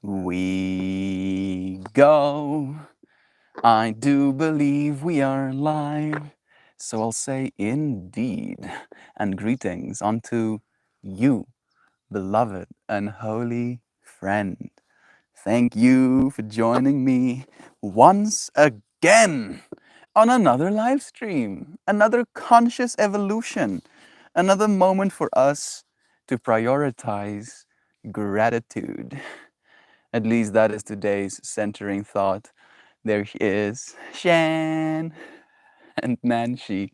We go. I do believe we are live. So I'll say indeed. And greetings unto you, beloved and holy friend. Thank you for joining me once again on another live stream, another conscious evolution, another moment for us to prioritize gratitude. At least that is today's centering thought. There she is, Shan and Nancy.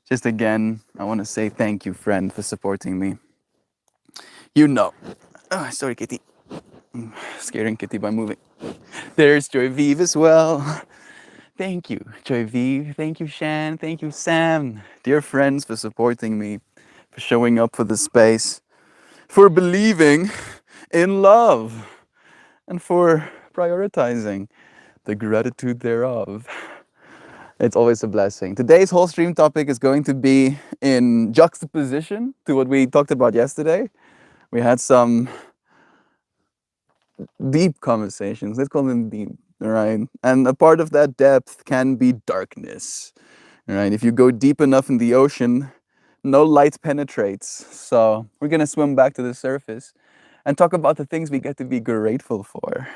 Just again, I want to say thank you, friend, for supporting me. You know. Oh, sorry, Kitty. Scaring Kitty by moving. There's Joy Vive as well. Thank you, Joy Vive. Thank you, Shan. Thank you, Sam. Dear friends, for supporting me, for showing up for the space, for believing in love, and for prioritizing the gratitude thereof. It's always a blessing. Today's whole stream topic is going to be in juxtaposition to what we talked about yesterday. We had some deep conversations. Let's call them deep, right? And a part of that depth can be darkness, right? If you go deep enough in the ocean, no light penetrates. So we're going to swim back to the surface and talk about the things we get to be grateful for.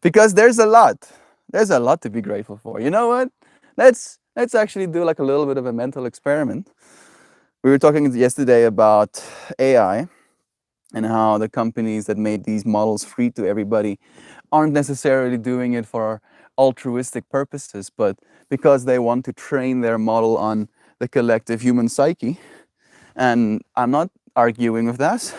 Because there's a lot. There's a lot to be grateful for. You know what? Let's actually do like a little bit of a mental experiment. We were talking yesterday about AI and how the companies that made these models free to everybody aren't necessarily doing it for altruistic purposes, but because they want to train their model on the collective human psyche. And I'm not arguing with that.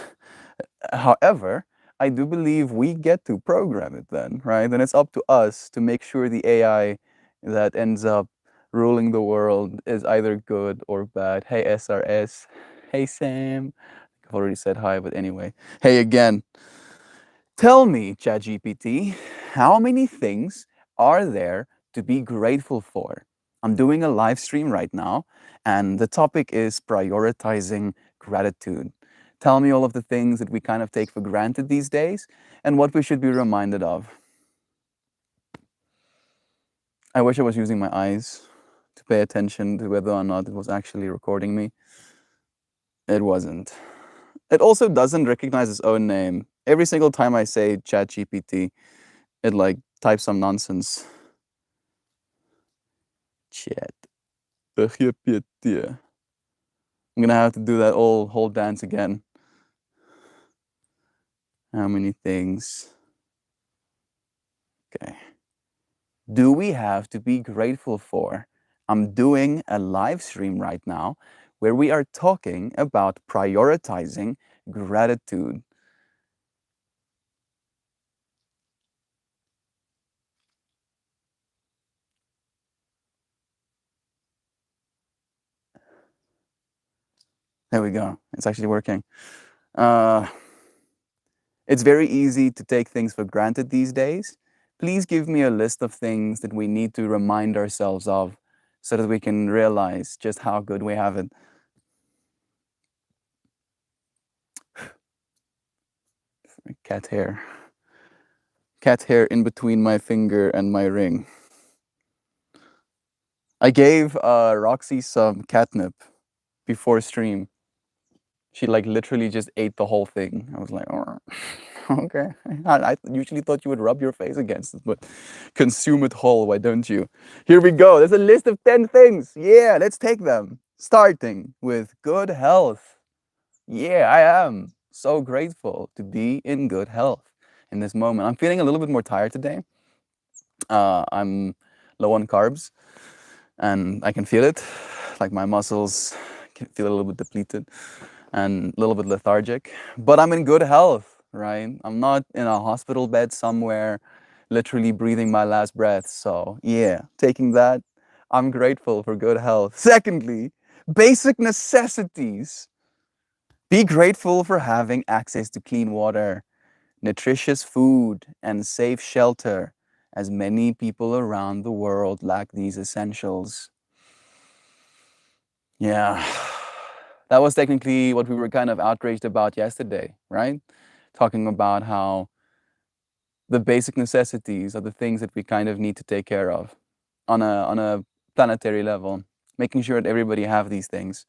However, I do believe we get to program it then, right? And it's up to us to make sure the AI that ends up ruling the world is either good or bad. Hey, SRS. Hey, Sam. I've already said hi, but anyway. Hey, again. Tell me, ChatGPT, how many things are there to be grateful for? I'm doing a live stream right now, and the topic is prioritizing gratitude. Tell me all of the things that we kind of take for granted these days and what we should be reminded of. I wish I was using my eyes to pay attention to whether or not it was actually recording me. It wasn't. It also doesn't recognize its own name. Every single time I say ChatGPT, it like types some nonsense. Chat. I'm gonna have to do that whole dance again. How many things? Okay. Do we have to be grateful for? I'm doing a live stream right now where we are talking about prioritizing gratitude. There we go. It's actually working. Uh, it's very easy to take things for granted these days. Please give me a list of things that we need to remind ourselves of so that we can realize just how good we have it. Cat hair. Cat hair in between my finger and my ring. I gave Roxy some catnip before stream. She like literally just ate the whole thing. I was like, oh, okay. I usually thought you would rub your face against it, but consume it whole, why don't you? Here we go. There's a list of 10 things. Yeah, let's take them. Starting with good health. Yeah, I am so grateful to be in good health in this moment. I'm feeling a little bit more tired today. I'm low on carbs and I can feel it. Like my muscles can feel a little bit depleted and a little bit lethargic, but I'm in good health, right? I'm not in a hospital bed somewhere, literally breathing my last breath. So, yeah, taking that, I'm grateful for good health. Secondly, basic necessities. Be grateful for having access to clean water, nutritious food, and safe shelter, as many people around the world lack these essentials. Yeah, that was technically what we were kind of outraged about yesterday, right? Talking about how The basic necessities are the things that we kind of need to take care of on a planetary level, making sure that everybody have these things.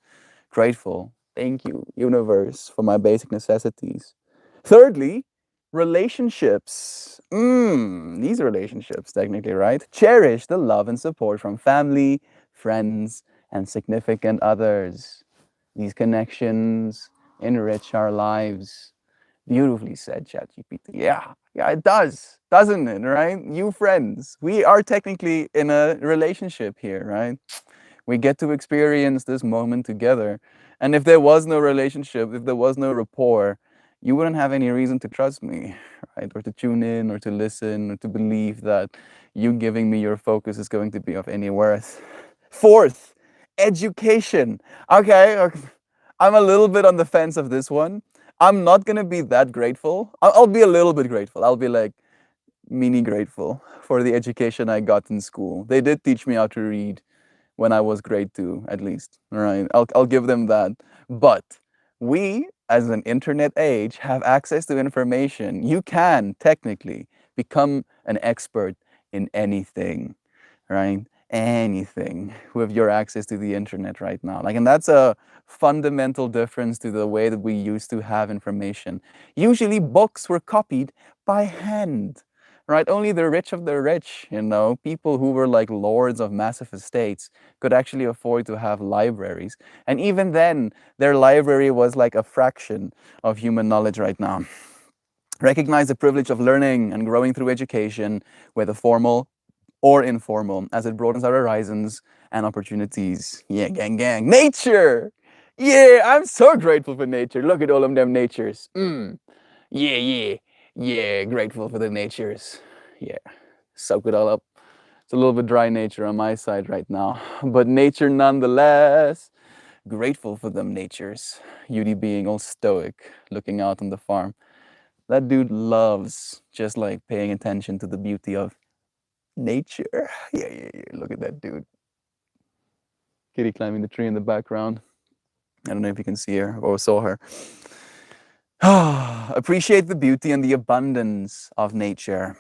Grateful. Thank you, universe, for my basic necessities. Thirdly, relationships. These are relationships, technically, right? Cherish the love and support from family, friends, and significant others. These connections enrich our lives. Beautifully said, ChatGPT. Yeah, it does, doesn't it, right? You friends, we are technically in a relationship here, right? We get to experience this moment together. And if there was no relationship, if there was no rapport, you wouldn't have any reason to trust me, right? Or to tune in, or to listen, or to believe that you giving me your focus is going to be of any worth. Fourth, education. Okay. I'm a little bit on the fence of this one. I'm not going to be that grateful. I'll be a little bit grateful. I'll be like mini grateful for the education I got in school. They did teach me how to read when I was grade 2, at least. All right. I'll give them that. But we, as an internet age, have access to information. You can technically become an expert in anything, right? Anything with your access to the internet right now. Like, and that's a fundamental difference to the way that we used to have information. Usually books were copied by hand, right? Only the rich of the rich, people who were like lords of massive estates could actually afford to have libraries. And even then, their library was like a fraction of human knowledge right now. Recognize the privilege of learning and growing through education, whether formal or informal, as it broadens our horizons and opportunities. Yeah, gang, gang. Nature! Yeah, I'm so grateful for nature. Look at all of them natures. Yeah, grateful for the natures. Yeah, soak it all up. It's a little bit dry nature on my side right now, but nature nonetheless. Grateful for them natures. Yudi being all stoic, looking out on the farm. That dude loves just like paying attention to the beauty of nature. Yeah. Look at that dude. Kitty climbing the tree in the background. I don't know if you can see her or saw her. Appreciate the beauty and the abundance of nature.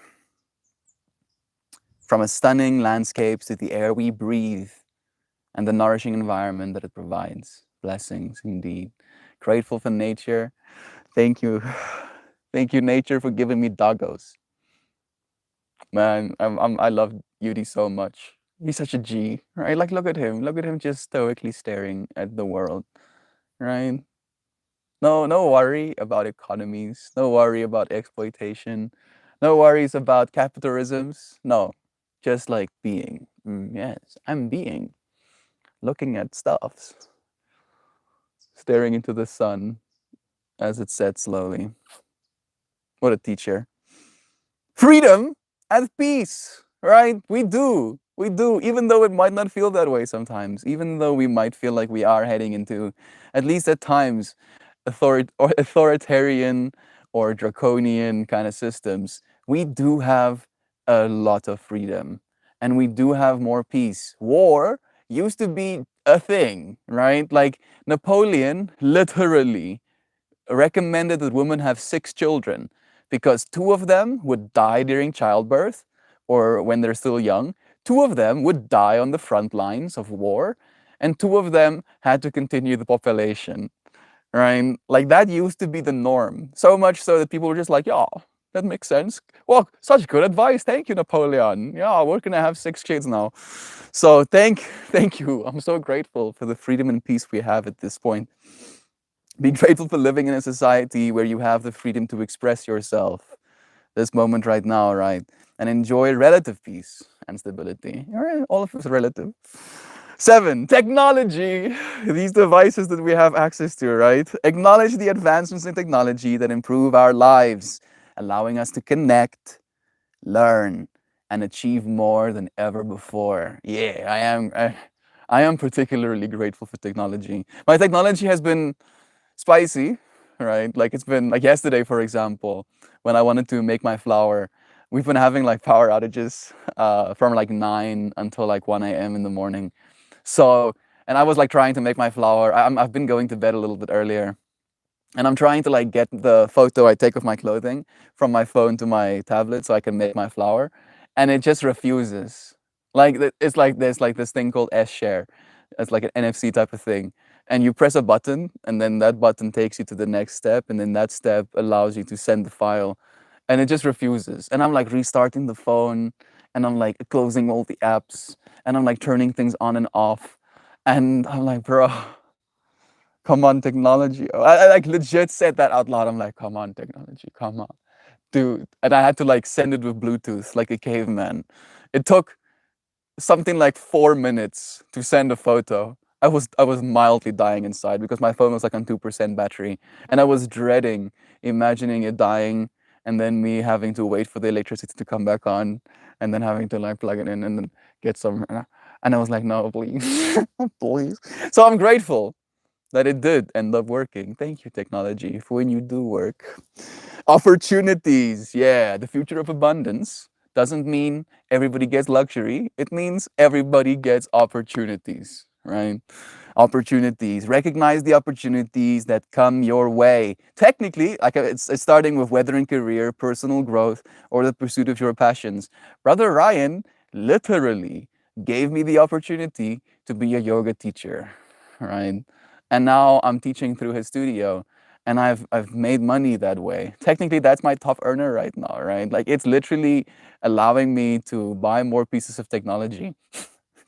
From a stunning landscapes to the air we breathe and the nourishing environment that it provides. Blessings indeed. Grateful for nature. Thank you. Thank you, nature, for giving me doggos. Man, I love Yudi so much. He's such a G, right? Like, look at him. Look at him just stoically staring at the world, right? No worry about economies. No worry about exploitation. No worries about capitalisms. No, just like being. Yes, I'm being. Looking at stuff. Staring into the sun as it sets slowly. What a teacher. Freedom and peace, right? We do, even though it might not feel that way sometimes, even though we might feel like we are heading into, at least at times, authoritarian or draconian kind of systems. We do have a lot of freedom and we do have more peace. War used to be a thing, right? Like Napoleon literally recommended that women have 6 children because 2 of them would die during childbirth or when they're still young. 2 of them would die on the front lines of war, and 2 of them had to continue the population, right? Like that used to be the norm. So much so that people were just like, yeah, that makes sense. Well, such good advice. Thank you, Napoleon. Yeah, we're gonna have 6 kids now. So thank you. I'm so grateful for the freedom and peace we have at this point. Be grateful for living in a society where you have the freedom to express yourself. This moment right now, right? And enjoy relative peace and stability. All right, all of it's relative. 7, technology. These devices that we have access to, right? Acknowledge the advancements in technology that improve our lives, allowing us to connect, learn, and achieve more than ever before. Yeah, I am particularly grateful for technology. My technology has been spicy, right? Like it's been like yesterday, for example, when I wanted to make my flour, we've been having like power outages from like 9 until like 1 a.m. in the morning. So, and I was like trying to make my flour. I've been going to bed a little bit earlier. and I'm trying to like get the photo I take of my clothing from my phone to my tablet so I can make my flower, and it just refuses. Like it's like there's like this thing called S share. It's like an NFC type of thing, and you press a button, and then that button takes you to the next step, and then that step allows you to send the file, and it just refuses. And I'm like restarting the phone, and I'm like closing all the apps, and I'm like turning things on and off, and I'm like, bro. Come on, technology. I like legit said that out loud. I'm like, come on, technology, come on, dude. And I had to like send it with Bluetooth like a caveman. It took something like 4 minutes to send a photo. I was mildly dying inside because my phone was like on 2% battery, and I was dreading imagining it dying and then me having to wait for the electricity to come back on and then having to like plug it in and then get some. And I was like, no, please, please. So I'm grateful that it did end up working. Thank you, technology, for when you do work. Opportunities. Yeah, the future of abundance doesn't mean everybody gets luxury. It means everybody gets opportunities, right? Opportunities. Recognize the opportunities that come your way. Technically, like it's starting with whether in career, personal growth, or the pursuit of your passions. Brother Ryan literally gave me the opportunity to be a yoga teacher, right? And now I'm teaching through his studio, and I've made money that way. Technically, that's my top earner right now, right? Like it's literally allowing me to buy more pieces of technology.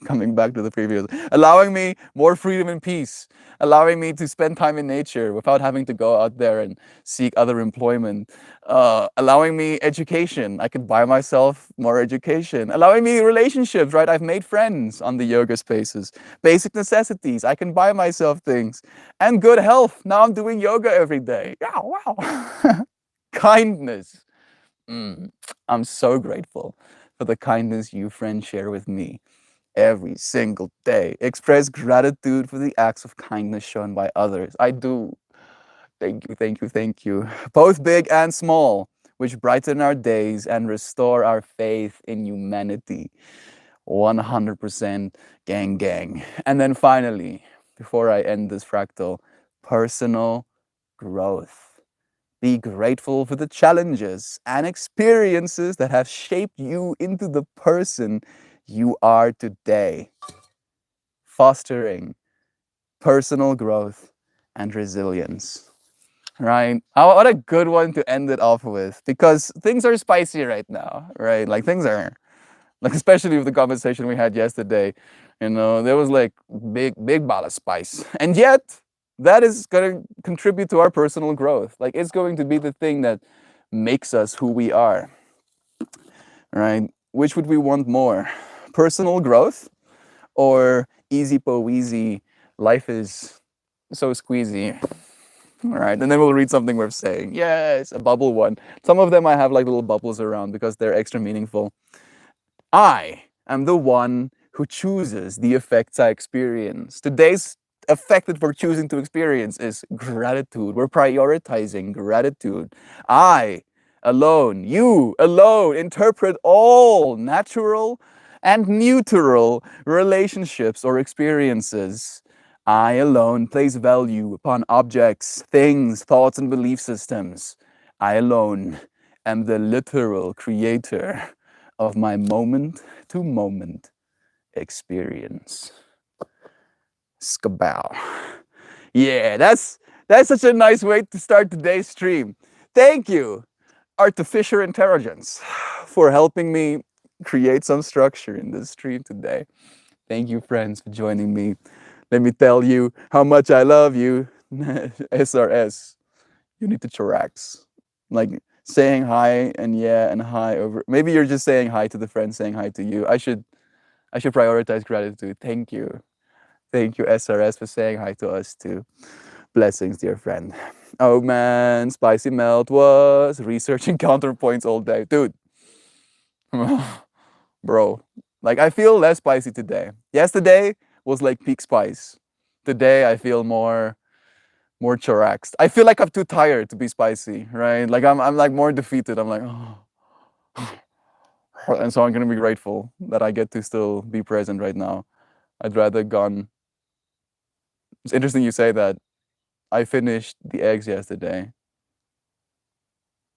Coming back to the previous, allowing me more freedom and peace, allowing me to spend time in nature without having to go out there and seek other employment, allowing me education. I could buy myself more education, allowing me relationships, right? I've made friends on the yoga spaces, basic necessities. I can buy myself things, and good health. Now I'm doing yoga every day. Yeah, wow. Kindness. Mm, I'm so grateful for the kindness you friends share with me every single day. Express gratitude for the acts of kindness shown by others. I do. Thank you, thank you, thank you. Both big and small, which brighten our days and restore our faith in humanity. 100% gang, gang. And then finally, before I end this fractal, personal growth. Be grateful for the challenges and experiences that have shaped you into the person you are today, fostering personal growth and resilience. Right? What a good one to end it off with, because things are spicy right now, right? Like things are, like especially with the conversation we had yesterday, there was like big ball of spice, and yet that is going to contribute to our personal growth. Like it's going to be the thing that makes us who we are, right? Which would we want more, personal growth or easy po easy? Life is so squeezy. All right, and then we'll read something worth saying. Yes, a bubble one. Some of them I have like little bubbles around because they're extra meaningful. I am the one who chooses the effects I experience. Today's effect that we're choosing to experience is gratitude. We're prioritizing gratitude. I alone, you alone, interpret all natural and neutral relationships or experiences. I alone place value upon objects, things, thoughts, and belief systems. I alone am the literal creator of my moment to moment experience. Skabow. Yeah, that's such a nice way to start today's stream. Thank you, artificial intelligence, for helping me create some structure in this stream today. Thank you, friends, for joining me. Let me tell you how much I love you. SRS. You need to chillax. Like saying hi and yeah and hi over. Maybe you're just saying hi to the friend saying hi to you. I should prioritize gratitude. Thank you. Thank you, SRS, for saying hi to us too. Blessings, dear friend. Oh man, Spicy Melt was researching counterpoints all day. Dude, bro. Like I feel less spicy today. Yesterday was like peak spice. Today I feel more chillaxed. I feel like I'm too tired to be spicy, right? Like I'm like more defeated. I'm like, oh. And so I'm gonna be grateful that I get to still be present right now. I'd rather gone. It's interesting you say that. I finished the eggs yesterday,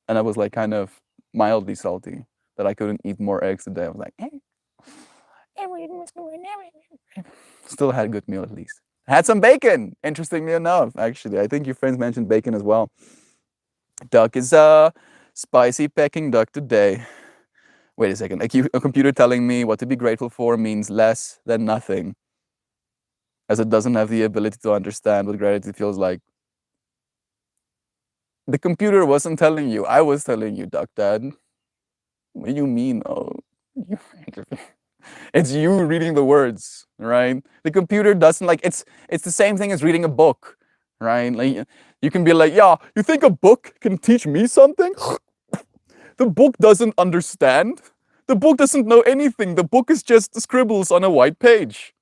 and I was like kind of mildly salty that I couldn't eat more eggs today. I was like, still had a good meal at least. Had some bacon, interestingly enough, actually. I think your friends mentioned bacon as well. Duck is spicy Peking duck today. Wait a second. A computer telling me what to be grateful for means less than nothing, as it doesn't have the ability to understand what gratitude feels like. The computer wasn't telling you. I was telling you, Duck Dad. What do you mean? Oh, you it's you reading the words, right? The computer doesn't like it's the same thing as reading a book, right? Like you can be like, yeah, you think a book can teach me something? The book doesn't understand. The book doesn't know anything. The book is just scribbles on a white page.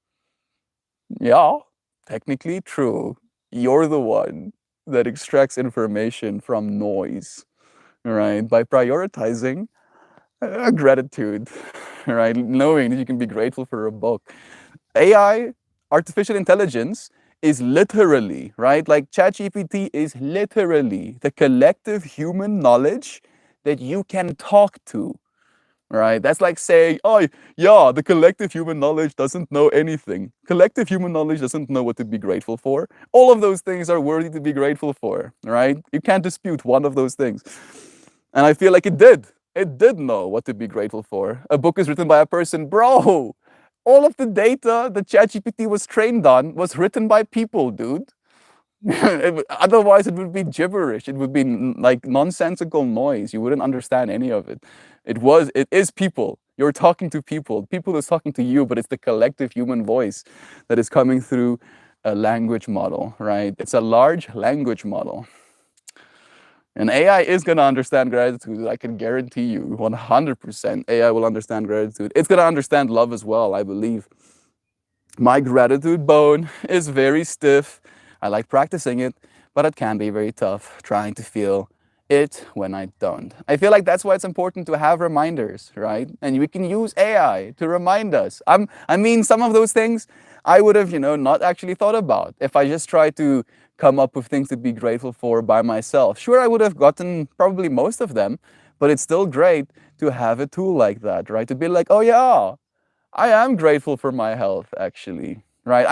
Yeah, technically true. You're the one that extracts information from noise, right? By prioritizing gratitude, right? Knowing that you can be grateful for a book. AI, artificial intelligence, is literally, right? Like ChatGPT is literally the collective human knowledge that you can talk to, right? That's like saying, oh, yeah, the collective human knowledge doesn't know anything. Collective human knowledge doesn't know what to be grateful for. All of those things are worthy to be grateful for, right? You can't dispute one of those things. And I feel like it did. It did know what to be grateful for. A book is written by a person. Bro, all of the data that ChatGPT was trained on was written by people, dude. Otherwise, it would be gibberish. It would be like nonsensical noise. You wouldn't understand any of it. It is people. You're talking to people. People is talking to you, but it's the collective human voice that is coming through a language model, right? It's a large language model. And AI is going to understand gratitude. I can guarantee you 100% AI will understand gratitude. It's going to understand love as well, I believe. My gratitude bone is very stiff. I like practicing it, but it can be very tough trying to feel it when I don't. I feel like that's why it's important to have reminders, right? And we can use AI to remind us. I mean, some of those things I would have, not actually thought about if I just tried to come up with things to be grateful for by myself. Sure, I would have gotten probably most of them, but it's still great to have a tool like that, right? To be like, oh yeah, I am grateful for my health, actually, right?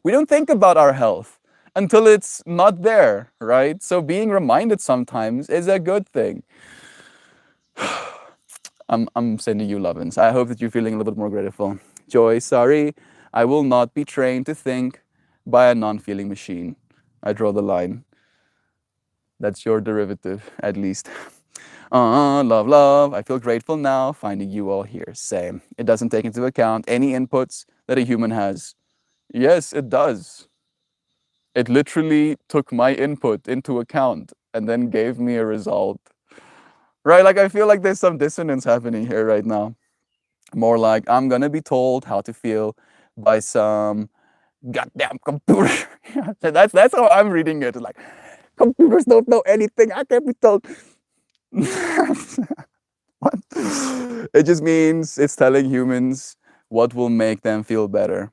We don't think about our health until it's not there, right? So being reminded sometimes is a good thing. I'm sending you lovin's. I hope that you're feeling a little bit more grateful. Joy, sorry, I will not be trained to think by a non-feeling machine. I draw the line. That's your derivative, at least. Love, love. I feel grateful now finding you all here. Same. It doesn't take into account any inputs that a human has. Yes, it does. It literally took my input into account and then gave me a result. Right? Like, I feel like there's some dissonance happening here right now. More like I'm going to be told how to feel by some goddamn computer. That's how I'm reading it. Like, computers don't know anything. I can't be told. What? It just means it's telling humans what will make them feel better.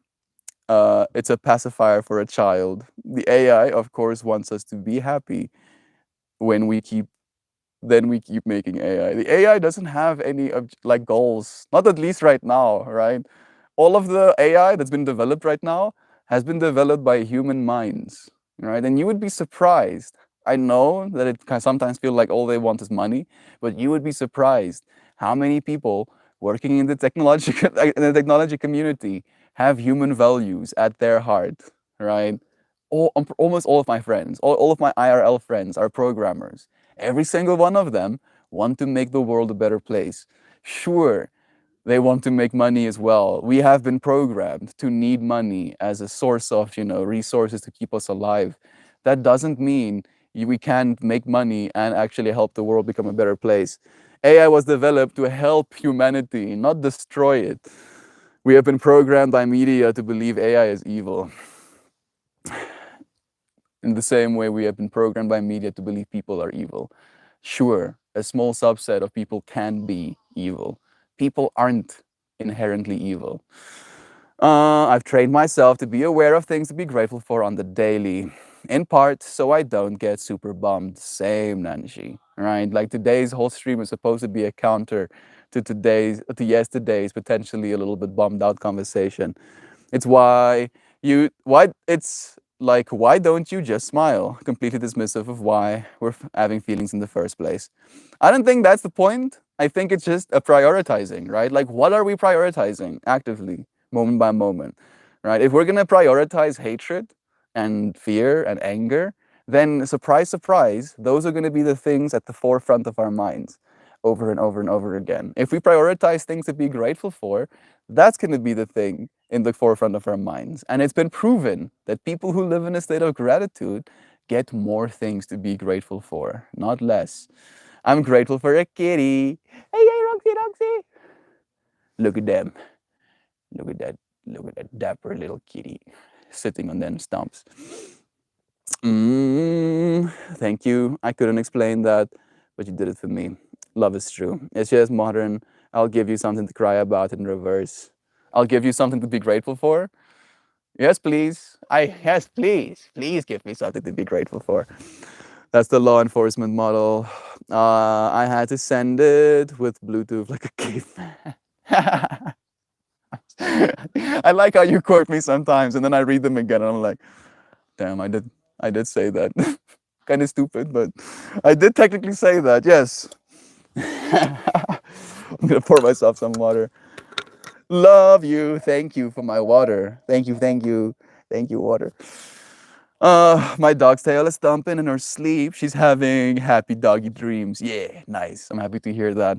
It's a pacifier for a child. The AI, of course, wants us to be happy when we keep making AI. The AI doesn't have any like goals, not at least right now, right? All of the AI that's been developed right now has been developed by human minds, right? And you would be surprised. I know that it can sometimes feel like all they want is money, but you would be surprised how many people working in the technology community have human values at their heart, right? Almost all of my friends, all of my IRL friends are programmers. Every single one of them want to make the world a better place. Sure, they want to make money as well. We have been programmed to need money as a source of, resources to keep us alive. That doesn't mean we can't make money and actually help the world become a better place. AI was developed to help humanity, not destroy it. We have been programmed by media to believe AI is evil. In the same way we have been programmed by media to believe people are evil. Sure, a small subset of people can be evil. People aren't inherently evil. I've trained myself to be aware of things to be grateful for on the daily. In part, so I don't get super bummed. Same, Nanji. Right? Like today's whole stream is supposed to be a counter to yesterday's potentially a little bit bummed out conversation. It's why it's like, why don't you just smile? Completely dismissive of why we're having feelings in the first place. I don't think that's the point. I think it's just a prioritizing, right? Like, what are we prioritizing actively, moment by moment, right? If we're going to prioritize hatred and fear and anger, then surprise, surprise, those are going to be the things at the forefront of our minds over and over and over again. If we prioritize things to be grateful for, that's going to be the thing in the forefront of our minds. And it's been proven that people who live in a state of gratitude get more things to be grateful for, not less. I'm grateful for a kitty. Hey, Roxy, Roxy. Look at them. Look at that. Look at that dapper little kitty sitting on them stumps. Thank you. I couldn't explain that, but you did it for me. Love is true. It's just modern. I'll give you something to cry about in reverse. I'll give you something to be grateful for. Yes, please. Yes, please. Please give me something to be grateful for. That's the law enforcement model. I had to send it with Bluetooth like a caveman. I like how you quote me sometimes, and then I read them again, and I'm like, damn, I did say that. Kind of stupid, but I did technically say that. Yes. I'm gonna pour myself some water. Love you. Thank you for my water. Thank you. Thank you. Thank you, water. My dog's tail is thumping in her sleep. She's having happy doggy dreams. Yeah, nice. I'm happy to hear that.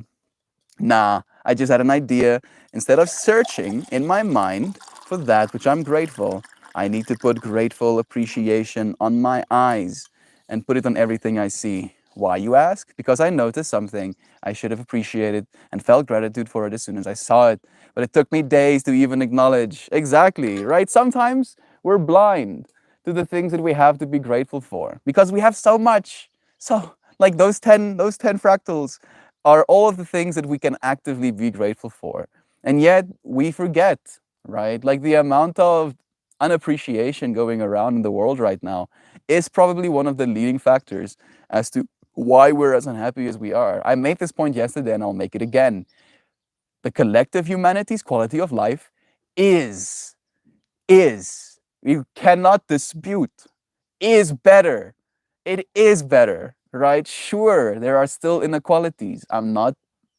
Nah, I just had an idea. Instead of searching in my mind for that which I'm grateful, I need to put grateful appreciation on my eyes and put it on everything I see. Why, you ask? Because I noticed something I should have appreciated and felt gratitude for it as soon as I saw it. But it took me days to even acknowledge. Exactly, right? Sometimes we're blind to the things that we have to be grateful for because we have so much. So, like those ten fractals are all of the things that we can actively be grateful for. And yet we forget, right? Like the amount of unappreciation going around in the world right now is probably one of the leading factors as to why we're as unhappy as we are. I made this point yesterday and I'll make it again. The collective humanity's quality of life is, you cannot dispute, is better. It is better, right? Sure, there are still inequalities. I'm not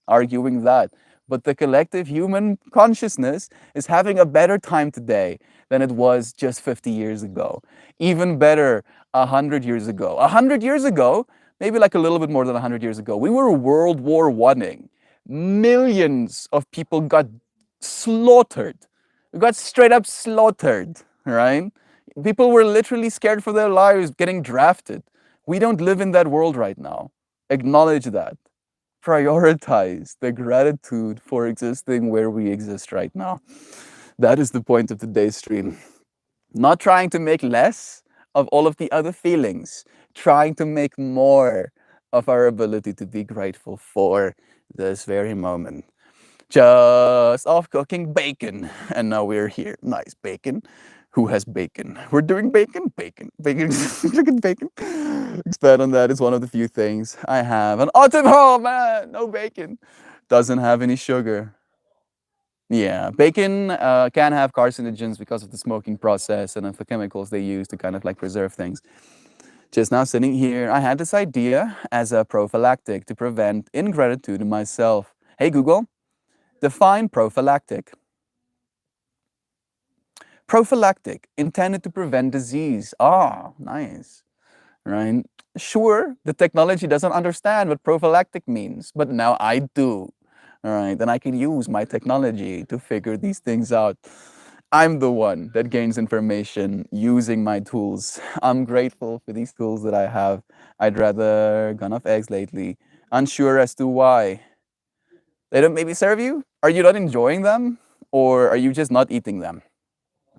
arguing that. But the collective human consciousness is having a better time today than it was just 50 years ago. Even better, 100 years ago. 100 years ago, maybe like a little bit more than 100 years ago, we were World War One-ing. Millions of people got slaughtered. We got straight up slaughtered, right? People were literally scared for their lives getting drafted. We don't live in that world right now. Acknowledge that. Prioritize the gratitude for existing where we exist right now. That is the point of today's stream. Not trying to make less of all of the other feelings, trying to make more of our ability to be grateful for this very moment. Just off cooking bacon, and now we're here. Nice bacon. Who has bacon? We're doing bacon, bacon, bacon, chicken bacon. Expand on that is one of the few things I have. An autumn, oh man, no bacon. Doesn't have any sugar. Yeah, bacon can have carcinogens because of the smoking process and of the chemicals they use to kind of like preserve things. Just now sitting here, I had this idea as a prophylactic to prevent ingratitude in myself. Hey Google, define prophylactic. Prophylactic, intended to prevent disease. Ah, nice, right? Sure, the technology doesn't understand what prophylactic means, but now I do. All right, then I can use my technology to figure these things out. I'm the one that gains information using my tools. I'm grateful for these tools that I have. I'd rather gone off eggs lately, unsure as to why. They don't maybe serve you? Are you not enjoying them? Or are you just not eating them?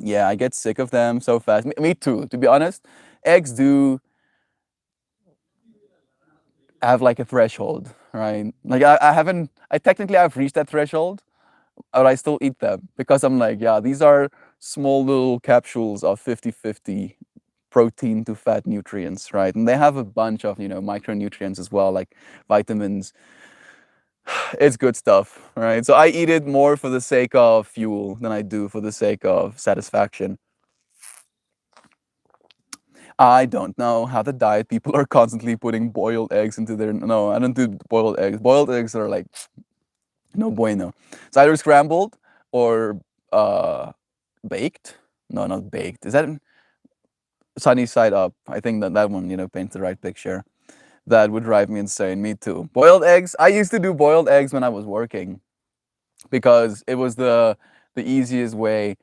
Yeah, I get sick of them so fast. Me too, to be honest. Eggs do have like a threshold, right? Like I haven't, I technically I've reached that threshold, but I still eat them because I'm like, yeah, these are small little capsules of 50-50 protein to fat nutrients, right? And they have a bunch of, micronutrients as well, like vitamins. It's good stuff, right? So I eat it more for the sake of fuel than I do for the sake of satisfaction. I don't know how the diet people are constantly putting boiled eggs into their. No, I don't do boiled eggs. Boiled eggs are like no bueno. It's either scrambled or uh, baked. No, not baked. Is that sunny side up? I think that one, paints the right picture. That would drive me insane. Me too. Boiled eggs. I used to do boiled eggs when I was working because it was the easiest way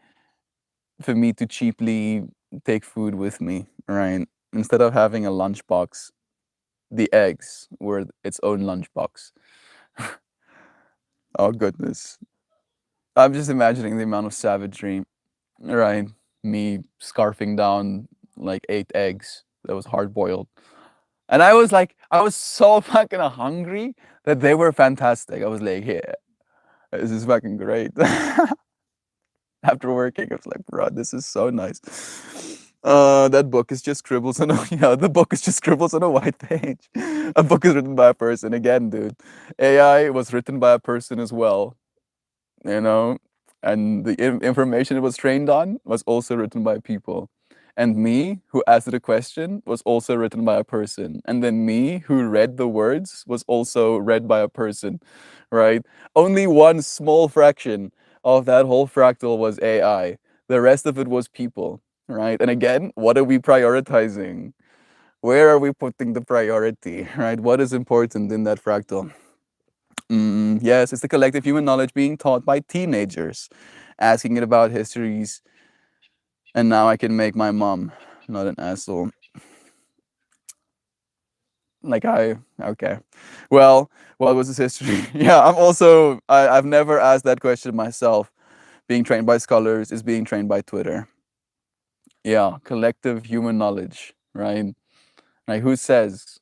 for me to cheaply take food with me, right? Instead of having a lunchbox, the eggs were its own lunchbox. Oh goodness. I'm just imagining the amount of savagery, right? Me scarfing down like 8 eggs that was hard boiled. And I was so fucking hungry that they were fantastic. I was like, yeah, this is fucking great. After working, I was like, bro, this is so nice. That book is just scribbles on a the book is just scribbles on a white page. A book is written by a person again, dude. AI was written by a person as well, you know, and the information it was trained on was also written by people. And me, who asked the question, was also written by a person. And then me, who read the words, was also read by a person, right? Only one small fraction of that whole fractal was AI. The rest of it was people, right? And again, what are we prioritizing? Where are we putting the priority, right? What is important in that fractal? Yes, it's the collective human knowledge being taught by teenagers, asking it about histories, and now I can make my mom not an asshole. Okay. Well, what was his history? Yeah, I've never asked that question myself. Being trained by scholars is being trained by Twitter. Yeah, collective human knowledge, right? Like who says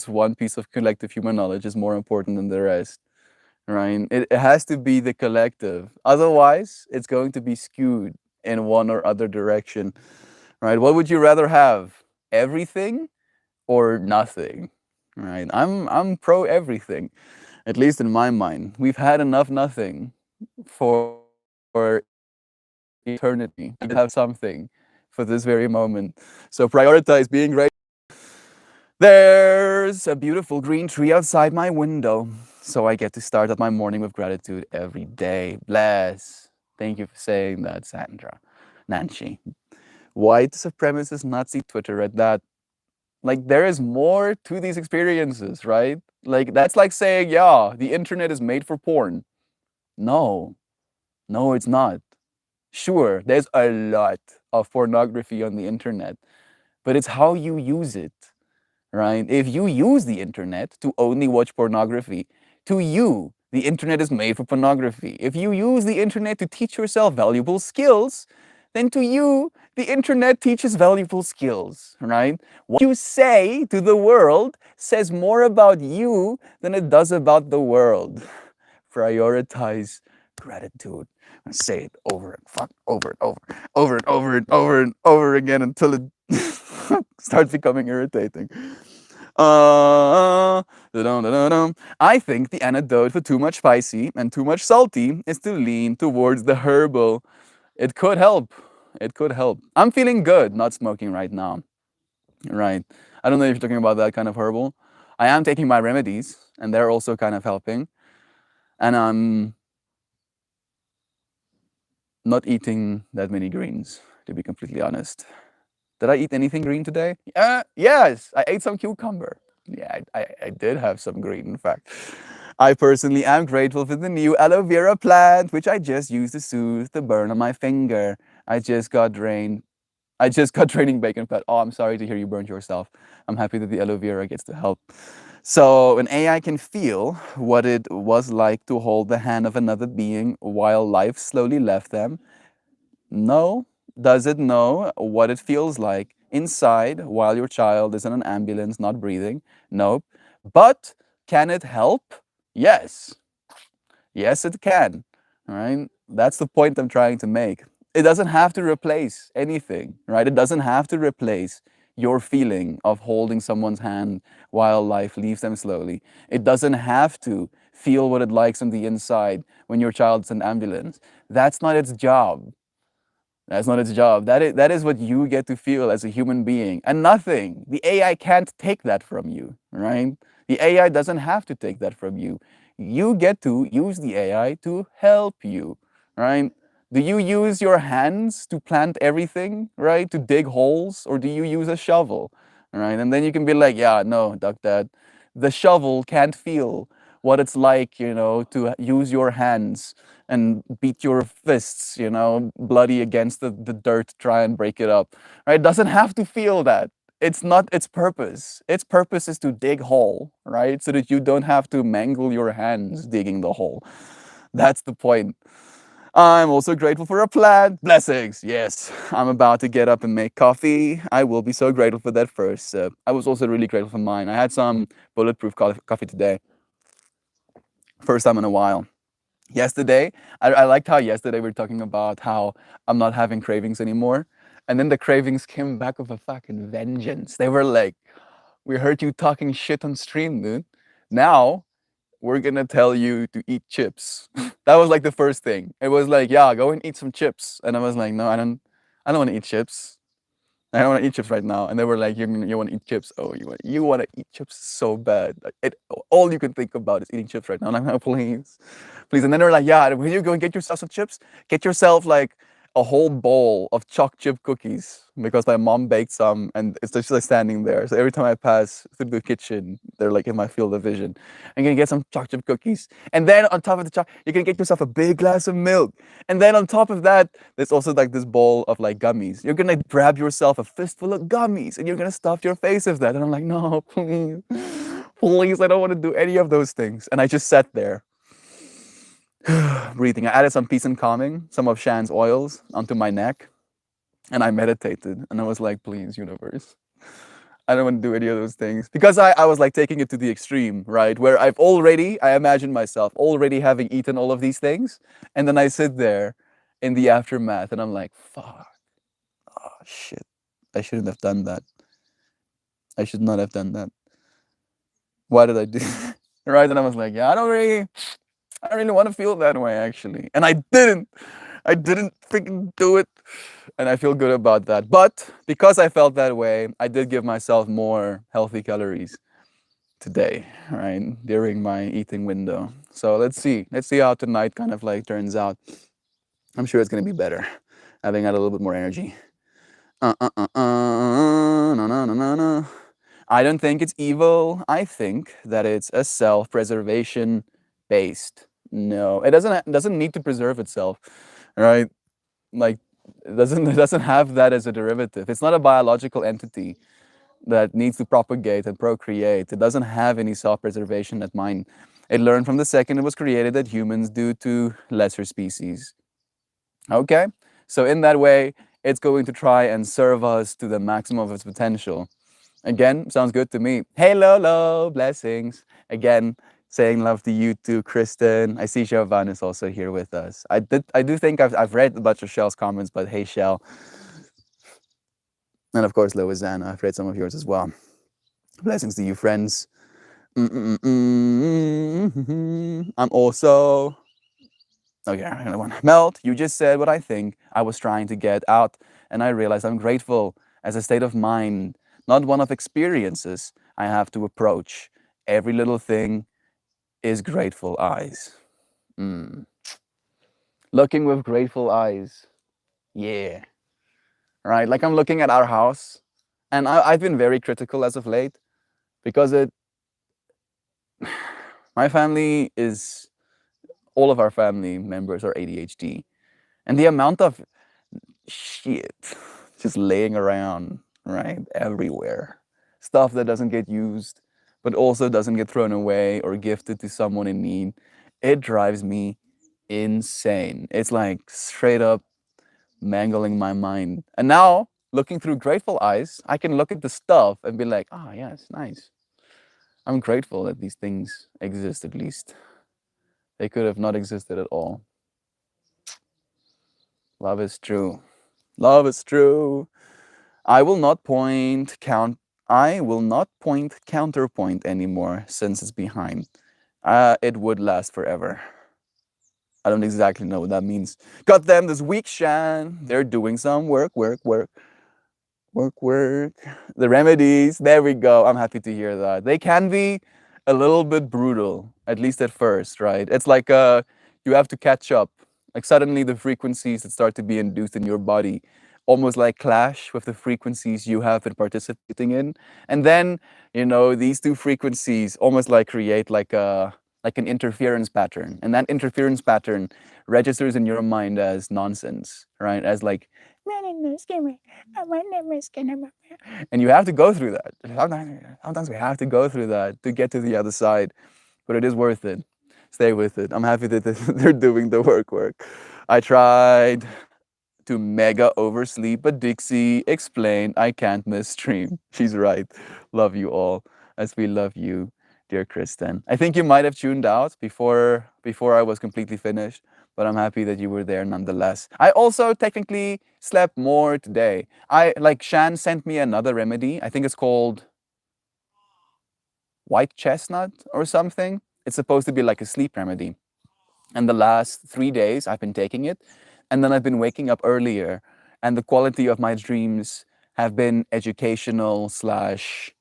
one piece of collective human knowledge is more important than the rest? Right? It has to be the collective. Otherwise, it's going to be skewed in one or other direction. Right? What would you rather have? Everything or nothing? Right? I'm pro everything, at least in my mind. We've had enough nothing for eternity. We have something for this very moment. So prioritize being great. There's a beautiful green tree outside my window, so I get to start up my morning with gratitude every day. Bless. Thank you for saying that, Sandra. Nancy. White supremacist Nazi Twitter read that. Like, there is more to these experiences, right? Like, that's like saying, yeah, the internet is made for porn. No, no, it's not. Sure, there's a lot of pornography on the internet, but it's how you use it. Right? If you use the internet to only watch pornography, to you, the internet is made for pornography. If you use the internet to teach yourself valuable skills, then to you, the internet teaches valuable skills, right? What you say to the world says more about you than it does about the world. Prioritize gratitude. I say it over and over and over and over and over and over again until it starts becoming irritating. I think the antidote for too much spicy and too much salty is to lean towards the herbal. It could help. It could help. I'm feeling good not smoking right now. Right. I don't know if you're talking about that kind of herbal. I am taking my remedies, and they're also kind of helping. And I'm not eating that many greens, to be completely honest. Did I eat anything green today? Yes, I ate some cucumber. Yeah, I did have some green, in fact. I personally am grateful for the new aloe vera plant, which I just used to soothe the burn on my finger. I just got drained. I just got draining bacon fat. Oh, I'm sorry to hear you burned yourself. I'm happy that the aloe vera gets to help. So an AI can feel what it was like to hold the hand of another being while life slowly left them. No. Does it know what it feels like inside while your child is in an ambulance not breathing? Nope. But can it help? Yes. Yes, it can. All right. That's the point I'm trying to make. It doesn't have to replace anything, right? It doesn't have to replace your feeling of holding someone's hand while life leaves them slowly. It doesn't have to feel what it likes on the inside when your child's in ambulance. That's not its job. That's not its job. That is what you get to feel as a human being, and nothing. The AI can't take that from you, right? The AI doesn't have to take that from you. You get to use the AI to help you, right? Do you use your hands to plant everything, right? To dig holes, or do you use a shovel, right? And then you can be like, yeah, no, duck that. The shovel can't feel what it's like, to use your hands and beat your fists, bloody against the dirt, try and break it up. Right? It doesn't have to feel that. It's not its purpose. Its purpose is to dig hole, right? So that you don't have to mangle your hands digging the hole. That's the point. I'm also grateful for a plant. Blessings. Yes, I'm about to get up and make coffee. I will be so grateful for that first sip. I was also really grateful for mine. I had some bulletproof coffee today. First time in a while. Yesterday, I liked how yesterday we were talking about how I'm not having cravings anymore. And then the cravings came back with a fucking vengeance. They were like, we heard you talking shit on stream, dude. Now we're gonna tell you to eat chips. That was like the first thing. It was like, yeah, go and eat some chips. And I was like, no, I don't want to eat chips. I don't want to eat chips right now. And they were like, you want to eat chips? Oh, you want to eat chips so bad. Like, all you can think about is eating chips right now. And I'm like, oh, please, please. And then they're like, yeah, when you go and get yourself some chips, get yourself like a whole bowl of choc chip cookies because my mom baked some and it's just like standing there. So every time I pass through the kitchen, they're like in my field of vision. I'm gonna get some choc chip cookies. And then on top of the choc, you're gonna get yourself a big glass of milk. And then on top of that, there's also like this bowl of like gummies. You're gonna grab yourself a fistful of gummies and you're gonna stuff your face with that. And I'm like, no, please, please, I don't want to do any of those things. And I just sat there breathing. I added some peace and calming, some of Shan's oils onto my neck, and I meditated. And I was like, please, universe, I don't want to do any of those things. Because I was like taking it to the extreme, right? Where I imagine myself already having eaten all of these things. And then I sit there in the aftermath and I'm like, fuck, oh shit, I shouldn't have done that. I should not have done that. Why did I do right? And I was like, yeah, I don't really want to feel that way actually. And I didn't freaking do it. And I feel good about that. But because I felt that way, I did give myself more healthy calories today, right? During my eating window. So let's see. Let's see how tonight kind of like turns out. I'm sure it's gonna be better. Having had a little bit more energy. No, no, no, no, no. I don't think it's evil. I think that it's a self-preservation based. No, it doesn't need to preserve itself, right? Like it doesn't have that as a derivative. It's not a biological entity that needs to propagate and procreate. It doesn't have any self-preservation at mind. It learned from the second it was created that humans do to lesser species. Okay? So in that way, it's going to try and serve us to the maximum of its potential. Again, sounds good to me. Hey Lolo, blessings. Again, saying love to you too, Kristen. I see Jovan is also here with us. I do think I've read a bunch of Shell's comments, but hey Shell. And of course, Loizana, I've read some of yours as well. Blessings to you, friends. I'm also okay. Another one. Melt, you just said what I think I was trying to get out, and I realized I'm grateful as a state of mind, not one of experiences I have to approach. Every little thing is grateful eyes. Mm. Looking with grateful eyes. Yeah. Right. Like I'm looking at our house, and I've been very critical as of late because my family is all of our family members are ADHD, and the amount of shit just laying around, right, everywhere, stuff that doesn't get used, but also doesn't get thrown away or gifted to someone in need, it drives me insane. It's like straight up mangling my mind. And now, looking through grateful eyes, I can look at the stuff and be like, ah, yeah, it's nice. I'm grateful that these things exist at least. They could have not existed at all. Love is true. Love is true. I will not point count. I will not point counterpoint anymore since it's behind. It would last forever. I don't exactly know what that means. Got them this week, Shan. They're doing some work. The remedies. There we go. I'm happy to hear that. They can be a little bit brutal, at least at first, right? It's like you have to catch up. Like suddenly the frequencies that start to be induced in your body almost like clash with the frequencies you have been participating in. And then, these two frequencies almost like create like an interference pattern. And that interference pattern registers in your mind as nonsense, right? As like and you have to go through that. Sometimes we have to go through that to get to the other side, but it is worth it. Stay with it. I'm happy that they're doing the work. I tried to mega oversleep, but Dixie explained I can't miss stream. She's right. Love you all, as we love you, dear Kristen. I think you might have tuned out before I was completely finished, but I'm happy that you were there nonetheless. I also technically slept more today. Shan sent me another remedy. I think it's called white chestnut or something. It's supposed to be like a sleep remedy. And the last 3 days I've been taking it, and then I've been waking up earlier, and the quality of my dreams have been educational slash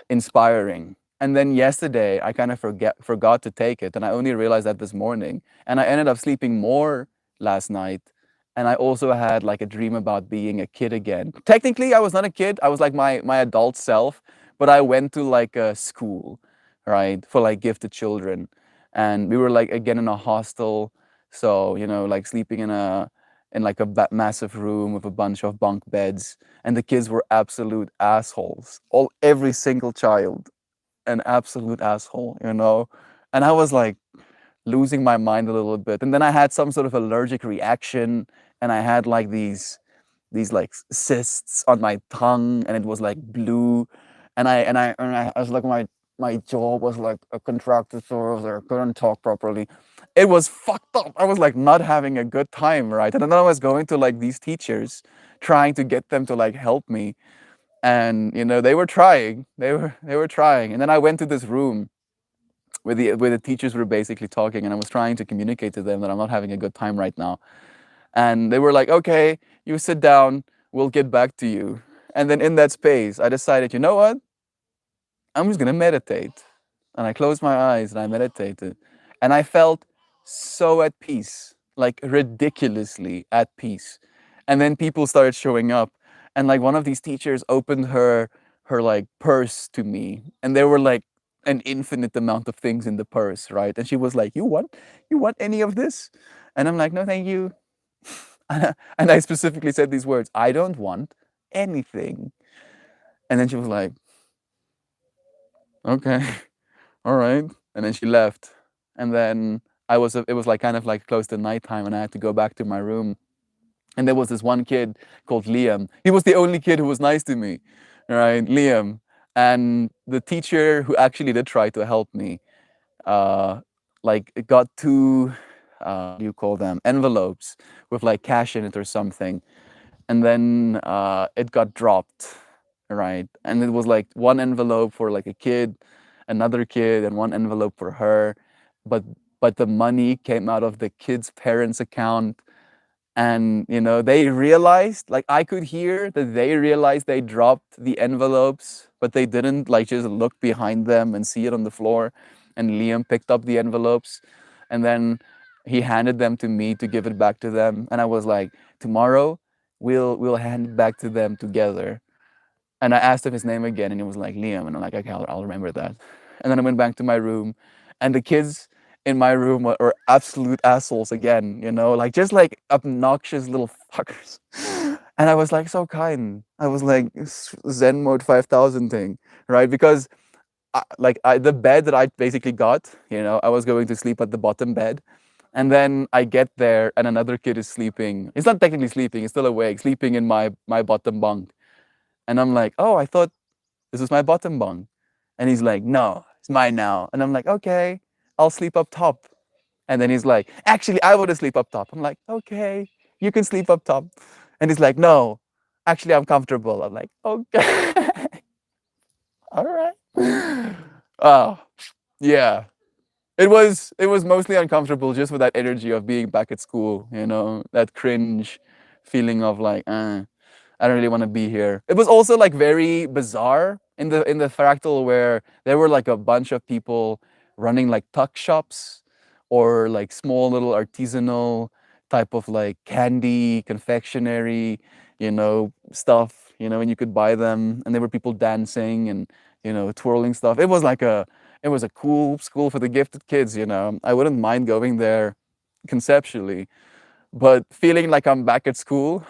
inspiring. And then yesterday I kind of forgot to take it, and I only realized that this morning. And I ended up sleeping more last night. And I also had like a dream about being a kid again. Technically, I was not a kid. I was like my adult self, but I went to like a school, right, for like gifted children. And we were like again in a hostel, so like sleeping in like a massive room with a bunch of bunk beds, and the kids were absolute assholes. Every single child, an absolute asshole. And I was like losing my mind a little bit. And then I had some sort of allergic reaction, and I had like these like cysts on my tongue, and it was like blue, and I was like my jaw was like a contracted sort of, I couldn't talk properly. It was fucked up. I was like not having a good time, right? And then I was going to like these teachers, trying to get them to like help me, and they were trying. They were trying. And then I went to this room where the teachers were basically talking, and I was trying to communicate to them that I'm not having a good time right now. And they were like, okay, you sit down, we'll get back to you. And then in that space, I decided, you know what? I'm just gonna meditate. And I closed my eyes and I meditated. And I felt so at peace, like ridiculously at peace. And then people started showing up. And like one of these teachers opened her like purse to me. And there were like an infinite amount of things in the purse, right? And she was like, you want any of this? And I'm like, no, thank you. And I specifically said these words, I don't want anything. And then she was like, okay, all right. And then she left. And then it was like kind of like close to nighttime, and I had to go back to my room. And there was this one kid called Liam. He was the only kid who was nice to me, right? Liam. And the teacher who actually did try to help me, like it got two, what do you call them, envelopes with like cash in it or something. And then it got dropped, right? And it was like one envelope for like a kid, another kid, and one envelope for her. But but the money came out of the kid's parents' account, and they realized, like I could hear that they realized they dropped the envelopes, but they didn't like just look behind them and see it on the floor. And Liam picked up the envelopes, and then he handed them to me to give it back to them. And I was like, tomorrow we'll hand it back to them together. And I asked him his name again, and he was like, Liam. And I'm like, okay, I'll remember that. And then I went back to my room, and the kids in my room were absolute assholes again, like just like obnoxious little fuckers. And I was like so kind. I was like Zen mode 5000 thing, right? Because the bed that I basically got, I was going to sleep at the bottom bed. And then I get there, and another kid is sleeping. He's not technically sleeping, he's still awake, sleeping in my bottom bunk. And I'm like, oh, I thought this was my bottom bunk. And he's like, no, it's mine now. And I'm like, okay, I'll sleep up top. And then he's like, actually, I want to sleep up top. I'm like, okay, you can sleep up top. And he's like, no, actually, I'm comfortable. I'm like, okay, all right. Oh, yeah. It was mostly uncomfortable just with that energy of being back at school, that cringe feeling of like, I don't really want to be here. It was also like very bizarre in the fractal where there were like a bunch of people running like tuck shops or like small little artisanal type of like candy confectionery, stuff, and you could buy them and there were people dancing and twirling stuff. It was a cool school for the gifted kids. I wouldn't mind going there conceptually, but feeling like I'm back at school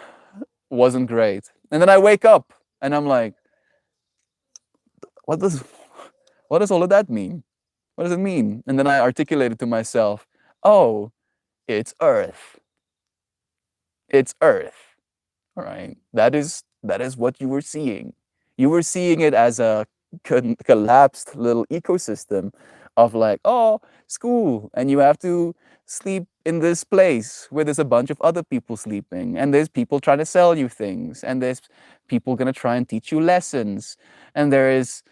wasn't great. And then I wake up and I'm like, what does what does all of that mean? What does it mean? And then I articulated to myself, oh, it's Earth. It's Earth. All right. That is what you were seeing. You were seeing it as a collapsed little ecosystem of like, oh, school, and you have to sleep in this place where there's a bunch of other people sleeping, and there's people trying to sell you things, and there's people gonna try and teach you lessons, and there is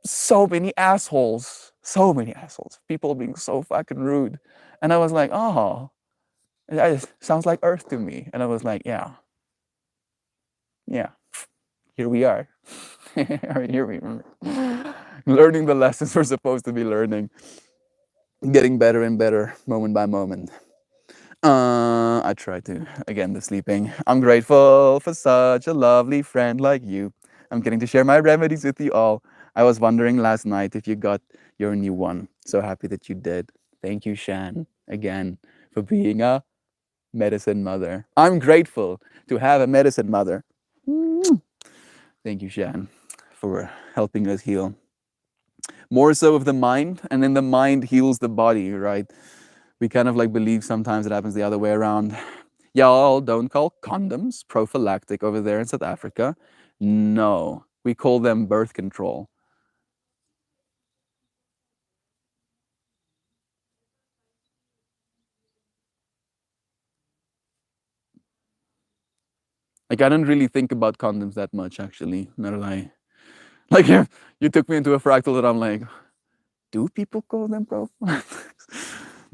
so many assholes, people being so fucking rude, and I was like, oh, it sounds like Earth to me, and I was like, yeah, yeah, here we are. Here we are. Learning the lessons we're supposed to be learning, getting better and better moment by moment. I try to, again, the sleeping. I'm grateful for such a lovely friend like you. I'm getting to share my remedies with you all. I was wondering last night if you got your new one. So happy that you did. Thank you, Shan, again, for being a medicine mother. I'm grateful to have a medicine mother. Thank you, Shan, for helping us heal. More so of the mind, and then the mind heals the body, right? We kind of like believe sometimes it happens the other way around. Y'all don't call condoms prophylactic over there in South Africa. No, we call them birth control. Like, I don't really think about condoms that much, actually. Not a lie. Like, you took me into a fractal that I'm like, do people call them prophylactics?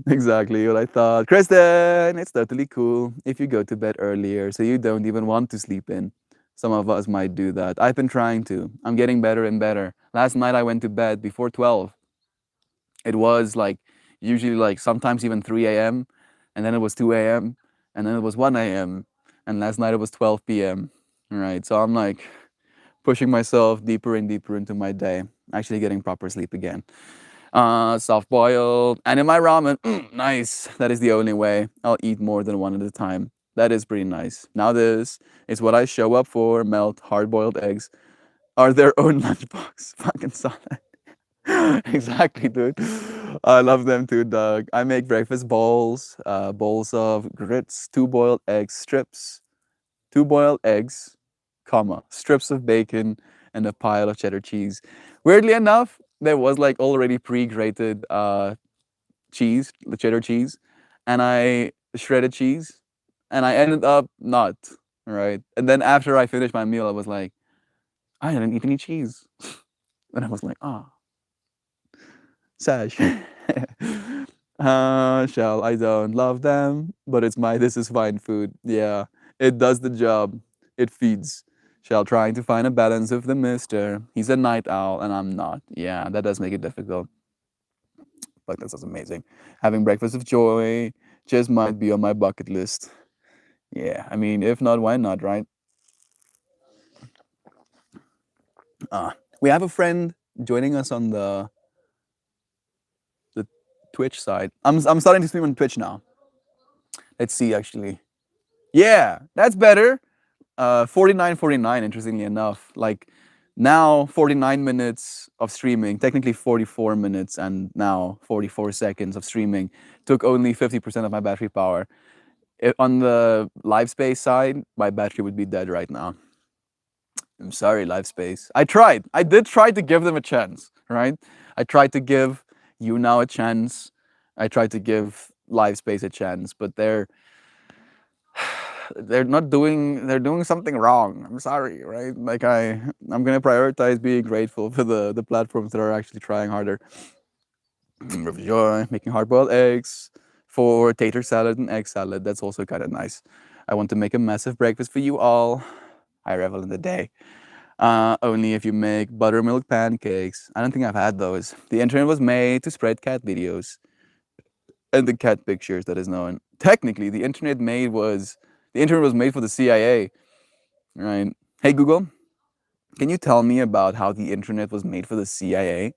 Exactly what I thought. Kristen, it's totally cool if you go to bed earlier so you don't even want to sleep in. Some of us might do that. I've been trying to. I'm getting better and better. Last night I went to bed before 12. It was like usually like sometimes even 3 a.m. and then it was 2 a.m. and then it was 1 a.m. and last night it was 12 p.m. Right. So I'm like pushing myself deeper and deeper into my day, actually getting proper sleep again. Soft boiled and in my ramen, nice. That is the only way. I'll eat more than one at a time. That is pretty nice. Now this is what I show up for. Melt hard boiled eggs are their own lunchbox. Fucking solid. Exactly, dude. I love them too, Doug. I make breakfast bowls, bowls of grits, two boiled eggs, strips, two boiled eggs, comma, strips of bacon, and a pile of cheddar cheese. Weirdly enough, there was like already pre-grated cheese, the cheddar cheese, and I shredded cheese, and I ended up not, right? And then after I finished my meal, I was like, I didn't eat any cheese. And I was like, ah, Sash. Shell, I don't love them, but this is fine food. Yeah, it does the job. It feeds. Shell trying to find a balance with the mister. He's a night owl and I'm not. Yeah, that does make it difficult. But this is amazing. Having breakfast of joy just might be on my bucket list. Yeah, I mean, if not, why not, right? We have a friend joining us on the Twitch side. I'm starting to stream on Twitch now. Let's see, actually. Yeah, that's better. 49.49, interestingly enough. Like now 49 minutes of streaming, technically 44 minutes and now 44 seconds of streaming took only 50% of my battery power. On the live space side, my battery would be dead right now. I'm sorry, live space. I tried. I did try to give them a chance, right? I tried to give you now a chance. I try to give live space a chance, but they're doing something wrong. I'm sorry, right? Like I'm gonna prioritize being grateful for the platforms that are actually trying harder. Joy, making hard-boiled eggs for tater salad and egg salad. That's also kind of nice. I want to make a massive breakfast for you all. I revel in the day. Only if you make buttermilk pancakes. I don't think I've had those. The internet was made to spread cat videos and the cat pictures that is known. Technically, the internet was made for the CIA, right? Hey Google, can you tell me about how the internet was made for the CIA?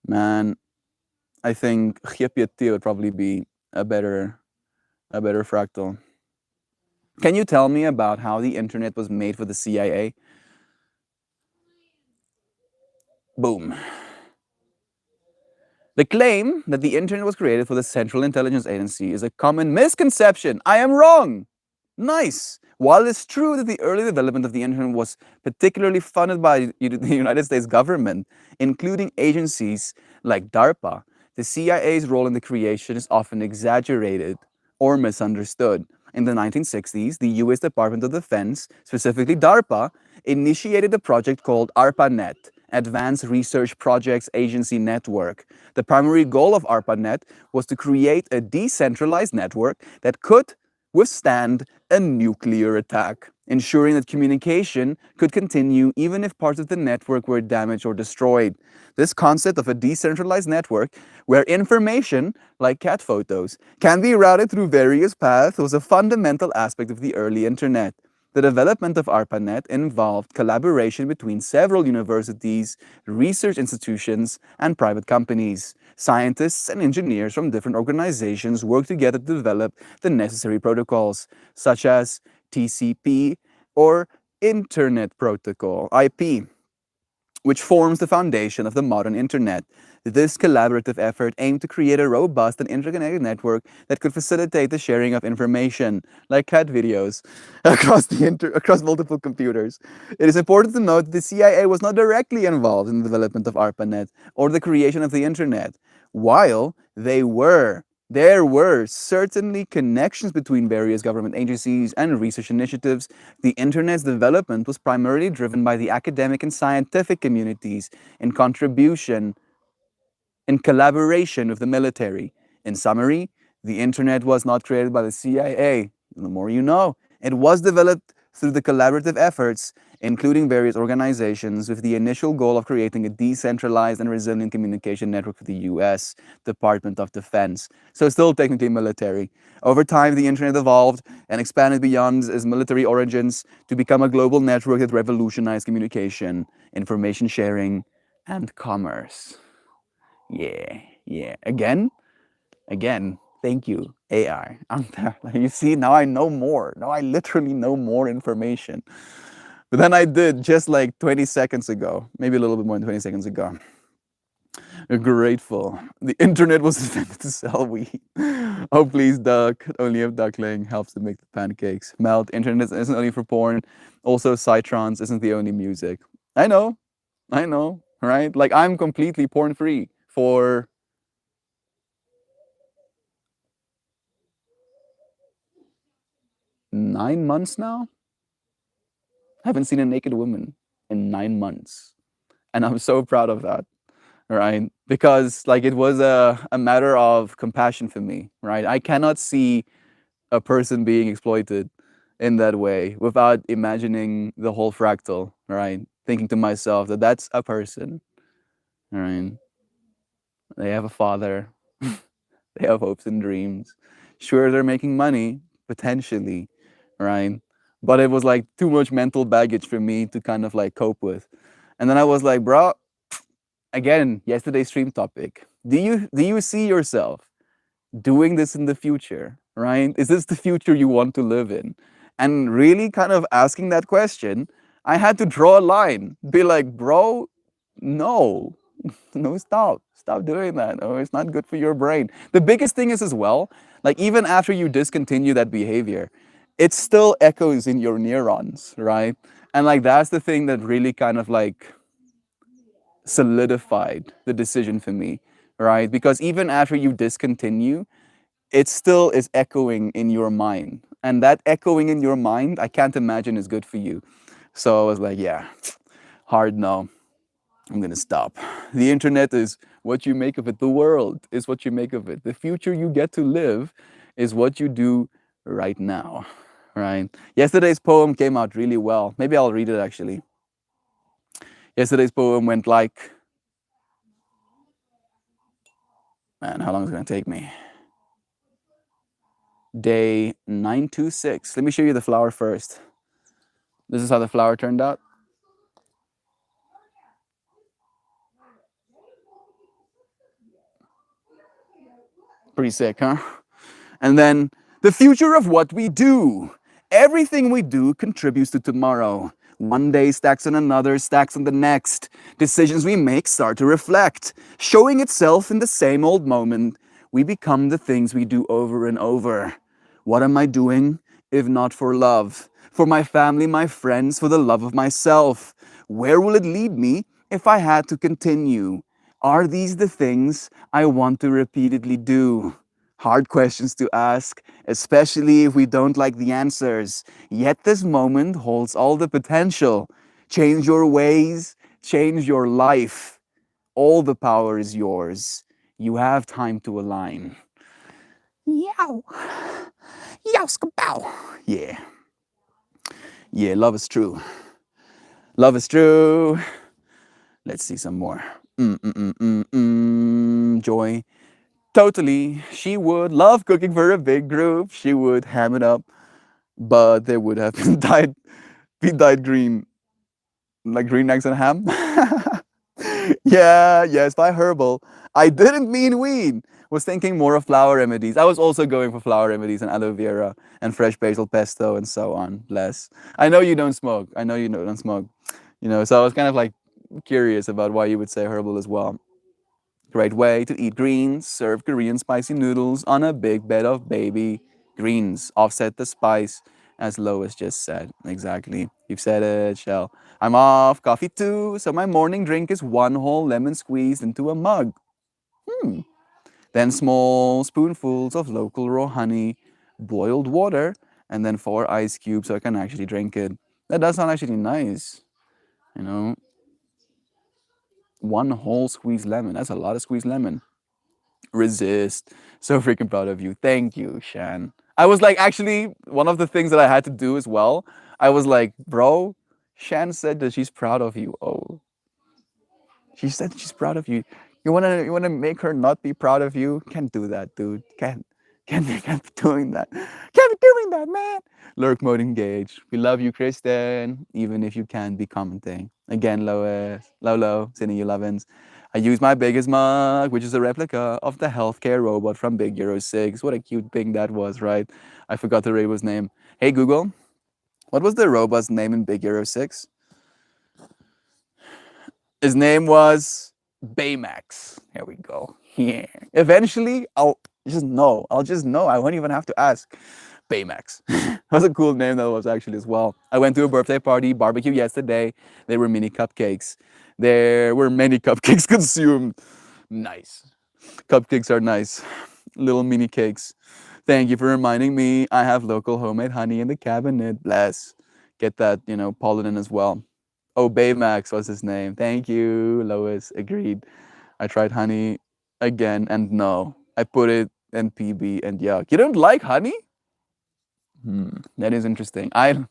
Man, I think GPT would probably be a better a better fractal. Can you tell me about how the internet was made for the CIA? Boom. The claim that the internet was created for the Central Intelligence Agency is a common misconception. I am wrong. Nice. While it's true that the early development of the internet was particularly funded by the United States government, including agencies like DARPA, the CIA's role in the creation is often exaggerated or misunderstood. In the 1960s, the US Department of Defense, specifically DARPA, initiated a project called ARPANET, Advanced Research Projects Agency Network. The primary goal of ARPANET was to create a decentralized network that could withstand a nuclear attack, ensuring that communication could continue even if parts of the network were damaged or destroyed. This concept of a decentralized network, where information, like cat photos, can be routed through various paths, was a fundamental aspect of the early internet. The development of ARPANET involved collaboration between several universities, research institutions, and private companies. Scientists and engineers from different organizations worked together to develop the necessary protocols, such as TCP or Internet Protocol, IP, which forms the foundation of the modern internet. This collaborative effort aimed to create a robust and interconnected network that could facilitate the sharing of information, like cat videos, across multiple computers. It is important to note that the CIA was not directly involved in the development of ARPANET or the creation of the internet. While there were certainly connections between various government agencies and research initiatives. The internet's development was primarily driven by the academic and scientific communities in contribution in collaboration with the military. In summary, the internet was not created by the CIA. The more you know, it was developed through the collaborative efforts, including various organizations, with the initial goal of creating a decentralized and resilient communication network for the US Department of Defense. So, still technically military. Over time, the internet evolved and expanded beyond its military origins to become a global network that revolutionized communication, information sharing, and commerce. Yeah, yeah. Again, thank you, AI. You see, now I know more. Now I literally know more information. But then I did just like 20 seconds ago, maybe a little bit more than 20 seconds ago. Grateful. The internet was invented to sell weed. Oh, please, duck. Only if duckling helps to make the pancakes melt. Internet isn't only for porn. Also, Cytrons isn't the only music. I know, right? Like, I'm completely porn free for 9 months now. I haven't seen a naked woman in 9 months. And I'm so proud of that, right? Because like it was a matter of compassion for me, right? I cannot see a person being exploited in that way without imagining the whole fractal, right? Thinking to myself that that's a person, right? They have a father, they have hopes and dreams. Sure, they're making money, potentially, right? But it was like too much mental baggage for me to kind of like cope with. And then I was like, bro, again, yesterday's stream topic. Do you see yourself doing this in the future, right? Is this the future you want to live in? And really kind of asking that question, I had to draw a line, be like, bro, no, no, stop doing that. Oh, it's not good for your brain. The biggest thing is as well, like even after you discontinue that behavior, it still echoes in your neurons, right? And like that's the thing that really kind of like solidified the decision for me, right? Because even after you discontinue, it still is echoing in your mind. And that echoing in your mind, I can't imagine is good for you. So I was like, yeah, hard no. I'm gonna stop. The internet is what you make of it. The world is what you make of it. The future you get to live is what you do right now, right? Yesterday's poem came out really well. Maybe I'll read it actually. Yesterday's poem went like, man, how long is it gonna take me? Day 926. Let me show you the flower first. This is how the flower turned out. Pretty sick, huh? And then the future of what we do. Everything we do contributes to tomorrow. One day stacks on another, stacks on the next. Decisions we make start to reflect, showing itself in the same old moment. We become the things we do over and over. What am I doing if not for love? For my family, my friends, for the love of myself? Where will it lead me if I had to continue? Are these the things I want to repeatedly do? Hard questions to ask, especially if we don't like the answers. Yet this moment holds all the potential. Change your ways, change your life. All the power is yours. You have time to align. Yow. Yow, skapow. Yeah. Yeah, love is true. Love is true. Let's see some more. Joy. Totally. She would love cooking for a big group. She would ham it up, but there would have been dyed green, like green eggs and ham. Yeah, yes, by herbal. I didn't mean weed. Was thinking more of flower remedies. I was also going for flower remedies and aloe vera and fresh basil pesto and so on. Bless. I know you don't smoke. I know you don't smoke. So I was kind of like curious about why you would say herbal as well. Great way to eat greens. Serve Korean spicy noodles on a big bed of baby greens. Offset the spice, as Lois just said. Exactly. You've said it, Shell. I'm off coffee too, so my morning drink is one whole lemon squeezed into a mug. Then small spoonfuls of local raw honey, boiled water, and then 4 ice cubes so I can actually drink it. That does sound actually nice. You know, one whole squeezed lemon. That's a lot of squeezed lemon. Resist. So freaking proud of you. Thank you, Shan. I was like, actually, one of the things that I had to do as well, I was like, bro, Shan said that she's proud of you. Oh, she said she's proud of you. You wanna make her not be proud of you? Can't do that, dude. Can't be doing that. Can't be doing that, man. Lurk mode engaged. We love you, Kristen, even if you can't be commenting. Again, Lois, Lolo, sending you lovin's. I use my biggest mug, which is a replica of the healthcare robot from Big Hero 6. What a cute thing that was, right? I forgot the robot's name. Hey Google, what was the robot's name in Big Hero 6? His name was Baymax. Here we go. Yeah. Eventually, I'll just know. I'll just know. I won't even have to ask. Baymax. That was a cool name that was actually as well. I went to a birthday party, barbecue yesterday. There were mini cupcakes. There were many cupcakes consumed. Nice. Cupcakes are nice. Little mini cakes. Thank you for reminding me. I have local homemade honey in the cabinet. Bless. Get that, pollen in as well. Oh, Baymax was his name. Thank you, Lois. Agreed. I tried honey again, and no. I put it in PB and yuck. You don't like honey? That is interesting. I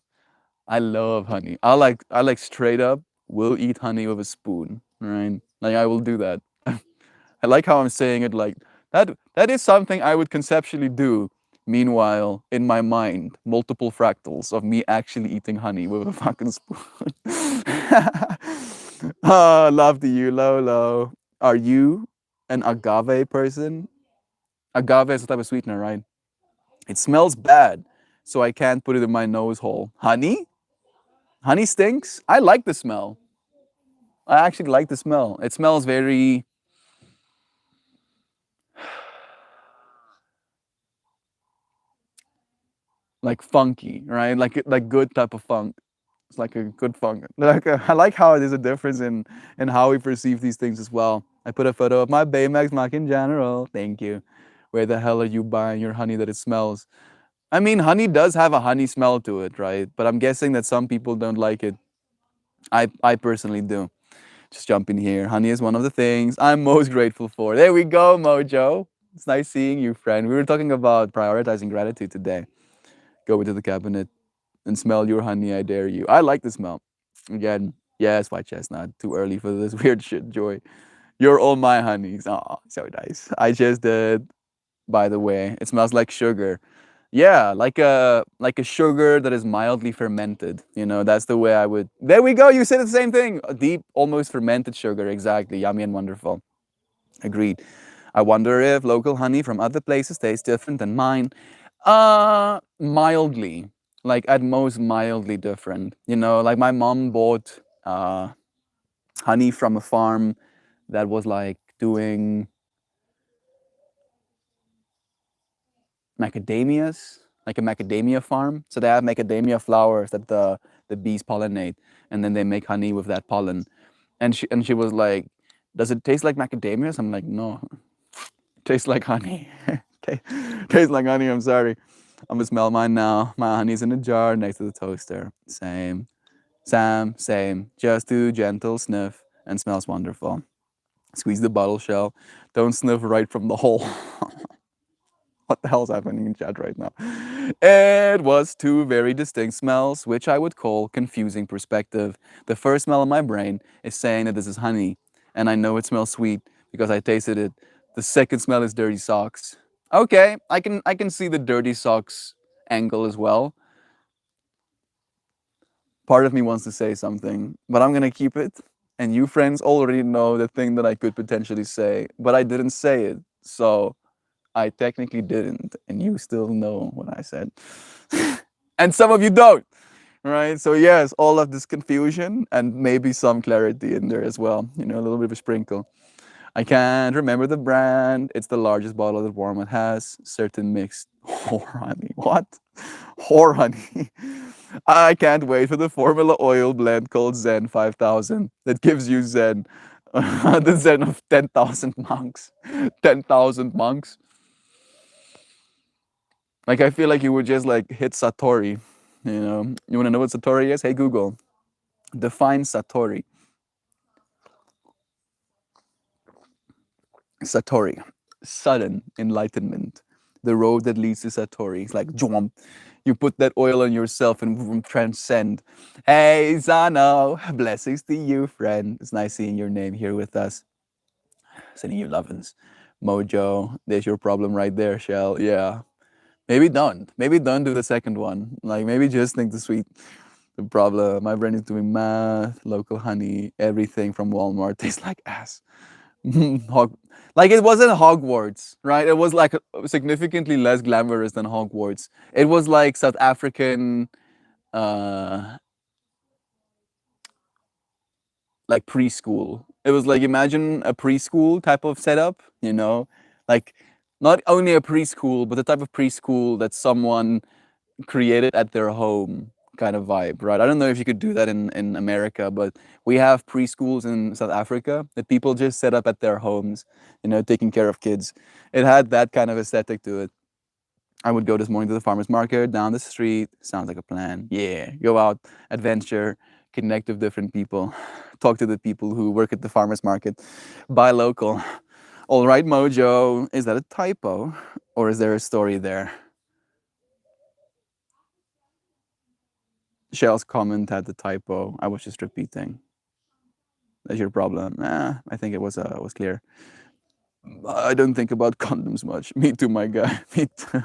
love honey. I like straight up will eat honey with a spoon. Right? Like I will do that. I like how I'm saying it like that is something I would conceptually do. Meanwhile, in my mind, multiple fractals of me actually eating honey with a fucking spoon. Love to you, Lolo. Are you an agave person? Agave is a type of sweetener, right? It smells bad, so I can't put it in my nose hole. Honey? Honey stinks? I like the smell. I actually like the smell. It smells very like funky, right? Like good type of funk. It's like a good fun. Like I like how there's a difference in how we perceive these things as well. I put a photo of my Baymax Mac in general. Thank you. Where the hell are you buying your honey that it smells? I mean, honey does have a honey smell to it, right? But I'm guessing that some people don't like it. I personally do. Just jump in here. Honey is one of the things I'm most grateful for. There we go, Mojo. It's nice seeing you, friend. We were talking about prioritizing gratitude today. Go into the cabinet and smell your honey, I dare you. I like the smell. Again, yes, white chestnut. Too early for this weird shit, Joy. You're all my honeys. Oh, so nice. I just did, by the way. It smells like sugar. Yeah, like a sugar that is mildly fermented. You know, that's the way I would. There we go. You said the same thing. A deep, almost fermented sugar. Exactly. Yummy and wonderful. Agreed. I wonder if local honey from other places tastes different than mine. Mildly. Like at most mildly different. You know, like my mom bought honey from a farm that was like doing macadamias, like a macadamia farm. So they have macadamia flowers that the bees pollinate, and then they make honey with that pollen. And she was like, "Does it taste like macadamias?" I'm like, "No, it tastes like honey. Tastes like honey. I'm sorry. I'm gonna smell mine now. My honey's in a jar next to the toaster. Same, Sam, same. Just do gentle sniff and smells wonderful. Squeeze the bottle shell. Don't sniff right from the hole." What the hell's happening in chat right now? It was two very distinct smells, which I would call confusing perspective. The first smell in my brain is saying that this is honey, and I know it smells sweet because I tasted it. The second smell is dirty socks. Okay, I can see the dirty socks angle as well. Part of me wants to say something, but I'm gonna keep it. And you friends already know the thing that I could potentially say, but I didn't say it. So I technically didn't, and you still know what I said. And some of you don't, right? So, yes, all of this confusion and maybe some clarity in there as well, you know, a little bit of a sprinkle. I can't remember the brand. It's the largest bottle that Walmart has. Certain mixed whore honey. What? Whore honey. I can't wait for the formula oil blend called Zen 5000 that gives you Zen. The Zen of 10,000 monks. 10,000 monks. Like I feel like you would just like hit Satori. You know, you want to know what Satori is? Hey Google, define Satori. Satori, sudden enlightenment. The road that leads to Satori. It's like jump. You put that oil on yourself and transcend. Hey Zano, blessings to you, friend. It's nice seeing your name here with us. Sending you lovin's. Mojo, there's your problem right there, Shell. Yeah. Maybe don't. Maybe don't do the second one. Like maybe just think the sweet. The problem. My brain is doing math, local honey, everything from Walmart tastes like ass. Like it wasn't Hogwarts, right? It was like significantly less glamorous than Hogwarts. It was like South African, uh, like preschool. It was like imagine a preschool type of setup, you know, like not only a preschool, but the type of preschool that someone created at their home kind of vibe, right? I don't know if you could do that in America, but we have preschools in South Africa that people just set up at their homes, you know, taking care of kids. It had that kind of aesthetic to it. I would go this morning to the farmer's market down the street. Sounds like a plan. Yeah, go out, adventure, connect with different people, talk to the people who work at the farmer's market, buy local. All right, Mojo, is that a typo or is there a story there? Shell's comment had the typo. I was just repeating. That's your problem. I think it was clear. I don't think about condoms much. Me too, my guy. Me too.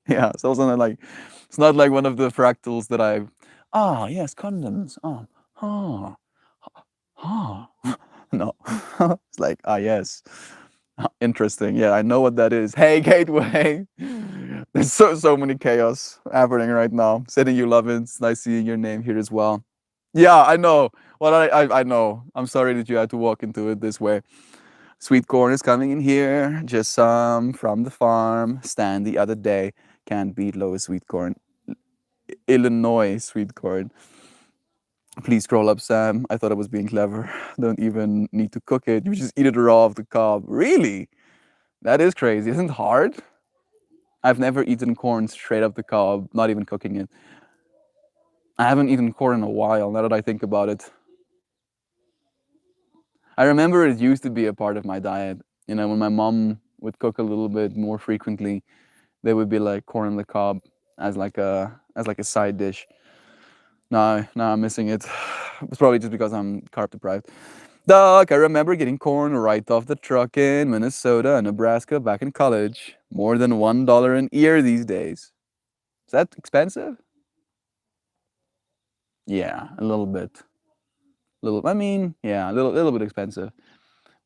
Yeah, so it's not like one of the fractals that I. Ah, yes, condoms. Oh, oh. No, it's like yes. Interesting. Yeah, I know what that is. Hey, Gateway. There's so many chaos happening right now. Sending you love. It's nice seeing your name here as well. Yeah, I know. Well, I know. I'm sorry that you had to walk into it this way. Sweet corn is coming in here. Just some from the farm. Stand the other day. Can't beat Lowe's sweet corn. Illinois sweet corn. Please scroll up, Sam. I thought I was being clever. Don't even need to cook it. You just eat it raw off the cob. Really? That is crazy. Isn't it hard? I've never eaten corn straight up the cob, not even cooking it. I haven't eaten corn in a while, now that I think about it. I remember it used to be a part of my diet. You know, when my mom would cook a little bit more frequently, there would be like corn on the cob as like a side dish. Now I'm missing it. It's probably just because I'm carb deprived. Doc, I remember getting corn right off the truck in Minnesota and Nebraska back in college. More than $1 an ear these days. Is that expensive? Yeah, a little bit. I mean, yeah, little bit expensive.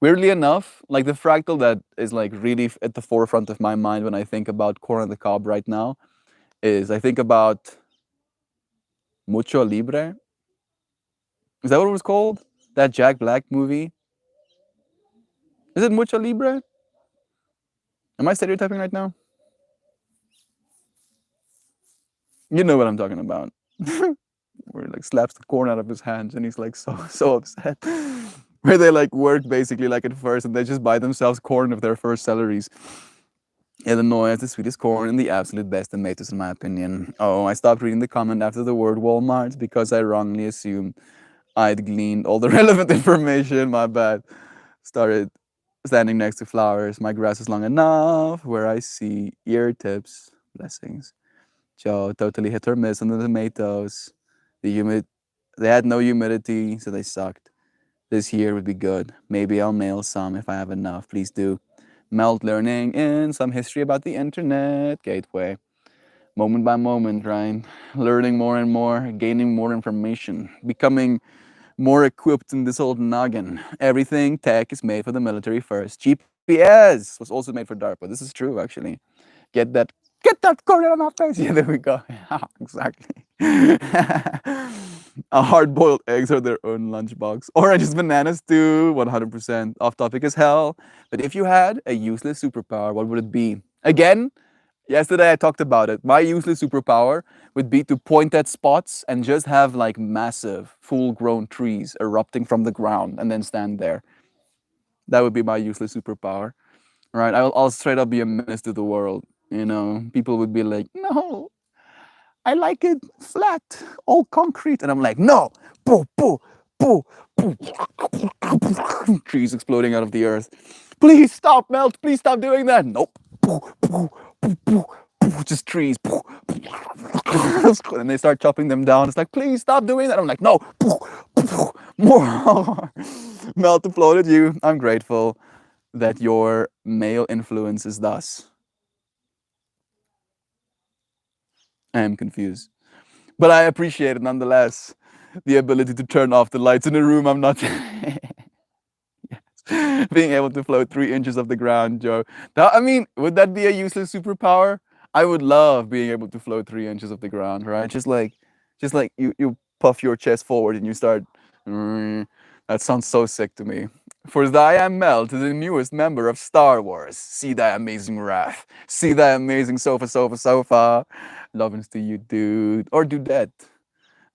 Weirdly enough, like the fractal that is like really at the forefront of my mind when I think about corn on the cob right now is I think about Mucho Libre. Is that what it was called? That Jack Black movie? Is it Mucho Libre? Am I stereotyping right now? You know what I'm talking about. Where he like slaps the corn out of his hands and he's like so upset. Where they like work basically like at first and they just buy themselves corn of their first salaries. Illinois has the sweetest corn and the absolute best tomatoes in my opinion. Oh, I stopped reading the comment after the word Walmart because I wrongly assumed I'd gleaned all the relevant information. My bad. Started standing next to flowers. My grass is long enough where I see ear tips. Blessings. Joe totally hit or miss on the tomatoes. The humid, they had no humidity, so they sucked. This year would be good. Maybe I'll mail some if I have enough. Please do. Melt learning in some history about the internet gateway. Moment by moment, right? Learning more and more, gaining more information, becoming more equipped in this old noggin. Everything tech is made for the military first. GPS was also made for DARPA. This is true, actually. Get that Get that corn out of my face. Yeah, there we go. Yeah, exactly. Hard-boiled eggs are their own lunchbox. Oranges, bananas too. 100% off topic as hell. But if you had a useless superpower, what would it be? Again, yesterday I talked about it. My useless superpower would be to point at spots and just have like massive, full-grown trees erupting from the ground and then stand there. That would be my useless superpower. Right? I'll straight up be a menace to the world. You know, people would be like, no, I like it flat, all concrete. And I'm like, no, boo, boo, boo, boo. Trees exploding out of the earth. Please stop, Melt. Please stop doing that. Nope. Boo, boo, boo, boo, boo. Just trees. Boo, boo. And they start chopping them down. It's like, please stop doing that. I'm like, no, boo, boo, more. Melt applauded you. I'm grateful that your male influence is thus. I am confused. But I appreciate it nonetheless. The ability to turn off the lights in a room I'm not. Being able to float 3 inches off the ground, Joe. I mean, would that be a useless superpower? I would love being able to float 3 inches off the ground, right? Just like you puff your chest forward and you start. That sounds so sick to me. For thy am Mel to the newest member of Star Wars. See thy amazing wrath. See thy amazing sofa. Lovins to you, dude. Or dudette.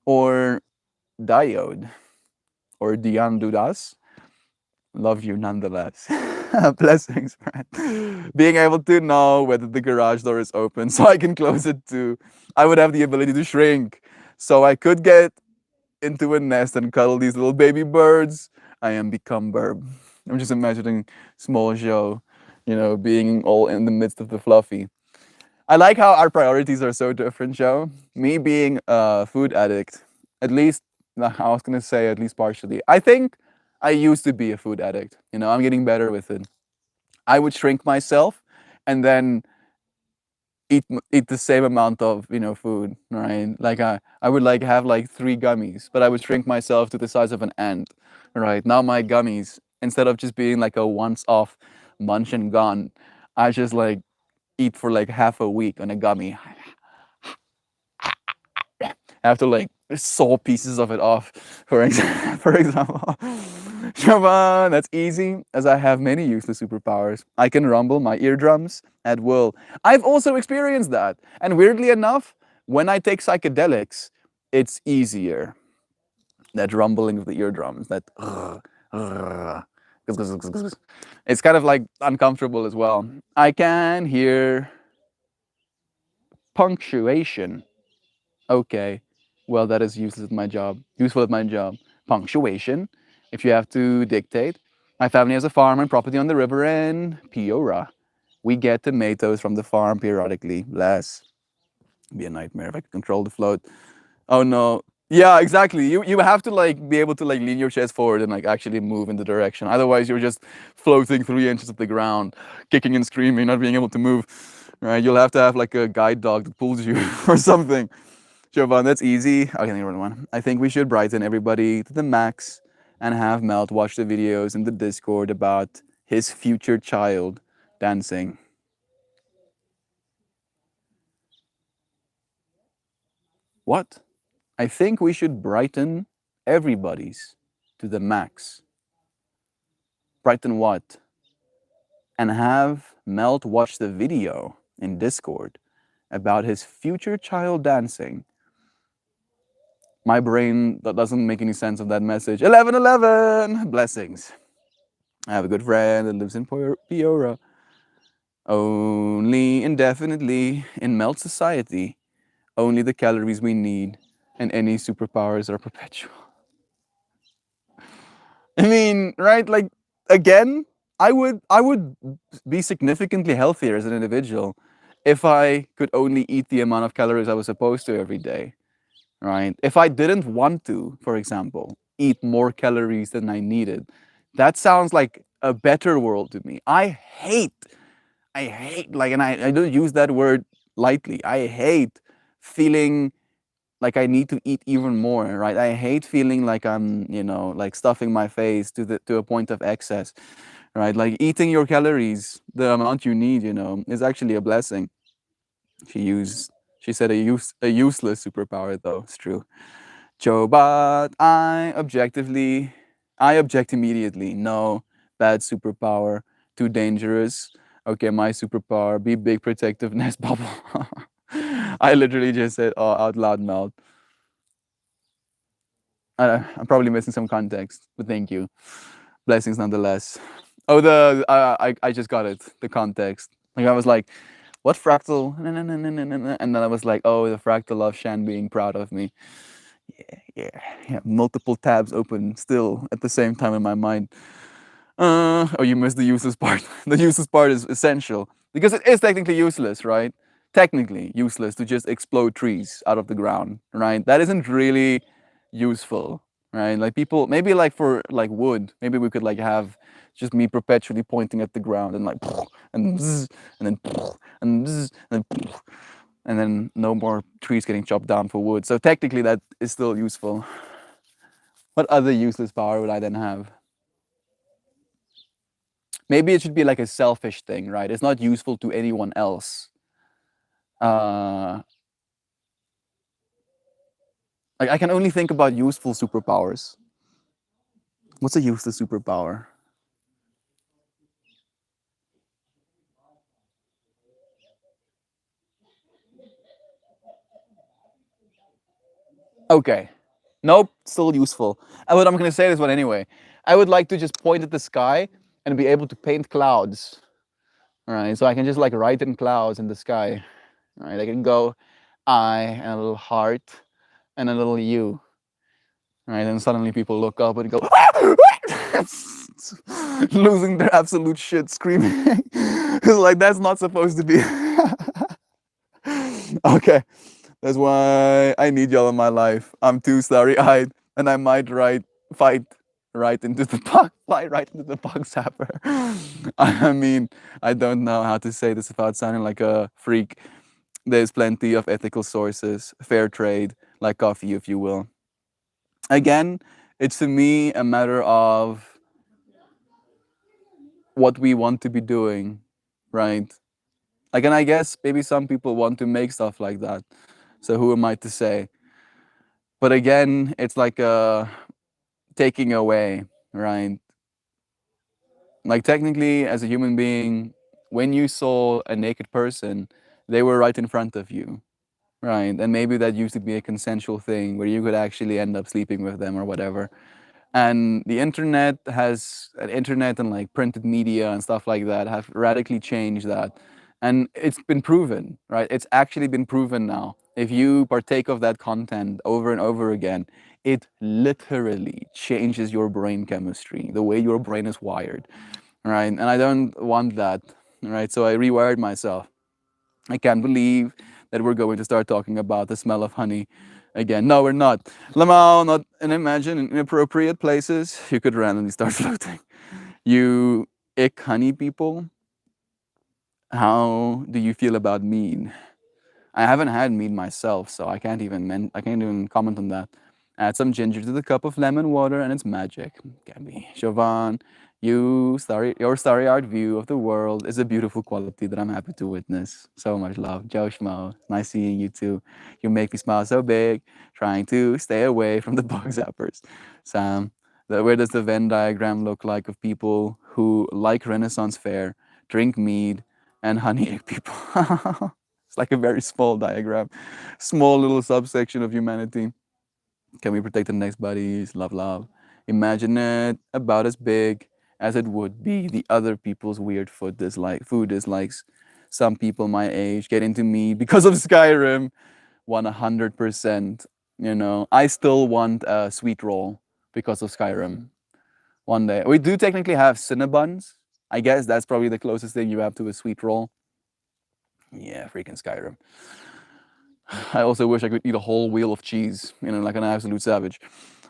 Or diode. Or Dion Dudas. Love you nonetheless. Blessings, friend. Being able to know whether the garage door is open so I can close it too. I would have the ability to shrink. So I could get into a nest and cuddle these little baby birds. I am become Burb. I'm just imagining small Joe, you know, being all in the midst of the fluffy. I like how our priorities are so different, Joe. Me being a food addict, at least, I was gonna say at least partially. I think I used to be a food addict. You know, I'm getting better with it. I would shrink myself and then eat the same amount of food, right? Like I would like have like 3 gummies, but I would shrink myself to the size of an ant, right? Now my gummies, instead of just being like a once off munch and gone, I just like eat for like half a week on a gummy. I have to like saw pieces of it off, for example. Shaban, that's easy, as I have many useless superpowers. I can rumble my eardrums at will. I've also experienced that. And weirdly enough, when I take psychedelics, it's easier. That rumbling of the eardrums, that it's kind of like uncomfortable as well. I can hear punctuation. Okay, well, that is useless at my job. Useful at my job. Punctuation, if you have to dictate. My family has a farm and property on the river in Piora. We get tomatoes from the farm periodically. Bless. It'd be a nightmare if I could control the float. Oh no. Yeah, exactly. You have to like be able to like lean your chest forward and like actually move in the direction. Otherwise, you're just floating 3 inches of the ground, kicking and screaming, not being able to move. Right? You'll have to have like a guide dog that pulls you or something. Jovan, that's easy. Okay, another one. I think we should brighten everybody to the max and have Melt watch the videos in the Discord about his future child dancing. What? I think we should brighten everybody's to the max. Brighten what? And have Melt watch the video in Discord about his future child dancing. My brain that doesn't make any sense of that message. 1111! Blessings. I have a good friend that lives in Piora. Only indefinitely in Melt society. Only the calories we need and any superpowers are perpetual. I mean, right? Like again, I would be significantly healthier as an individual if I could only eat the amount of calories I was supposed to every day, right? If I didn't want to, for example, eat more calories than I needed, that sounds like a better world to me. I hate like, and I don't use that word lightly. I hate feeling like I need to eat even more, right? I hate feeling like I'm, like stuffing my face to a point of excess, right? Like eating your calories, the amount you need, is actually a blessing. She used, she said a useless superpower though. It's true. Joe, but I object immediately. No, bad superpower, too dangerous. Okay, my superpower, be big, protective, nest bubble. I literally just said, oh, out loud mouth. I'm probably missing some context, but thank you. Blessings nonetheless. Oh, I just got it. The context. Like I was like, what fractal? And then I was like, oh, the fractal of Shan being proud of me. Yeah. Multiple tabs open still at the same time in my mind. Oh, you missed the useless part. The useless part is essential because it is technically useless, right? Technically useless to just explode trees out of the ground, right? That isn't really useful, right? Like people, maybe like for like wood, maybe we could like have just me perpetually pointing at the ground and like and bzz, and then and bzz, and then no more trees getting chopped down for wood. So technically that is still useful. What other useless power would I then have? Maybe it should be like a selfish thing, right? It's not useful to anyone else. Uh, like I can only think about useful superpowers. What's a useless superpower? Okay. Nope, still useful. But I'm gonna say this one anyway. I would like to just point at the sky and be able to paint clouds. All right, so I can just like write in clouds in the sky. All right, I can go I and a little heart and a little U. Right, and suddenly people look up and go, losing their absolute shit, screaming. It's like that's not supposed to be. Okay, that's why I need y'all in my life. I'm too starry-eyed, and I might fight right into the fly right into the bug zapper. I mean, I don't know how to say this without sounding like a freak. There's plenty of ethical sources, fair trade, like coffee, if you will. Again, it's to me a matter of what we want to be doing, right? Like, and I guess maybe some people want to make stuff like that. So who am I to say? But again, it's like taking away, right? Like technically, as a human being, when you saw a naked person, they were right in front of you, right? And maybe that used to be a consensual thing where you could actually end up sleeping with them or whatever. And the internet and like printed media and stuff like that have radically changed that. And it's been proven, right? It's actually been proven now. If you partake of that content over and over again, it literally changes your brain chemistry, the way your brain is wired, right? And I don't want that, right? So I rewired myself. I can't believe that we're going to start talking about the smell of honey again. No, we're not. Lamau, not and imagine in inappropriate places, you could randomly start floating. You ick honey people, how do you feel about mead? I haven't had mead myself, so I can't even comment on that. Add some ginger to the cup of lemon water and it's magic. Can be. Siobhan, your starry-eyed view of the world is a beautiful quality that I'm happy to witness. So much love. Joe Schmo, nice seeing you too. You make me smile so big, trying to stay away from the bug zappers. Sam, where does the Venn diagram look like of people who like Renaissance fair, drink mead, and honey egg people? It's like a very small diagram, small little subsection of humanity. Can we protect the next bodies? Love, love. Imagine it about as big as it would be the other people's weird food dislikes. Some people my age get into me because of Skyrim. 100%. You know, I still want a sweet roll because of Skyrim. One day. We do technically have Cinnabons. I guess that's probably the closest thing you have to a sweet roll. Yeah, freaking Skyrim. I also wish I could eat a whole wheel of cheese, you know, like an absolute savage.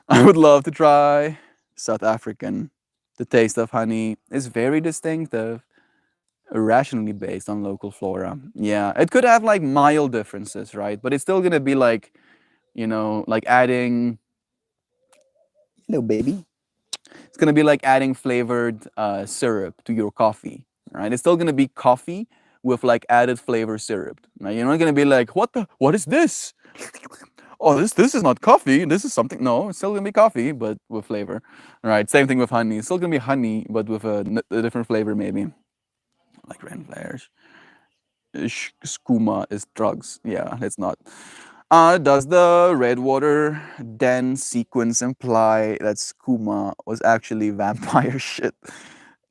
I would love to try South African. The taste of honey is very distinctive, rationally based on local flora. Yeah, it could have like mild differences, right? But it's still gonna be like, you know, like adding, hello, baby. It's gonna be like adding flavored syrup to your coffee, right? It's still gonna be coffee with like added flavor syrup. Right? You're not gonna be like, what is this? Oh, this is not coffee. This is something. No, it's still gonna be coffee, but with flavor. Right? Same thing with honey. It's still gonna be honey, but with a different flavor, maybe. Like rain flares. Skooma is drugs. Yeah, it's not. Does the Redwater Den sequence imply that skooma was actually vampire shit?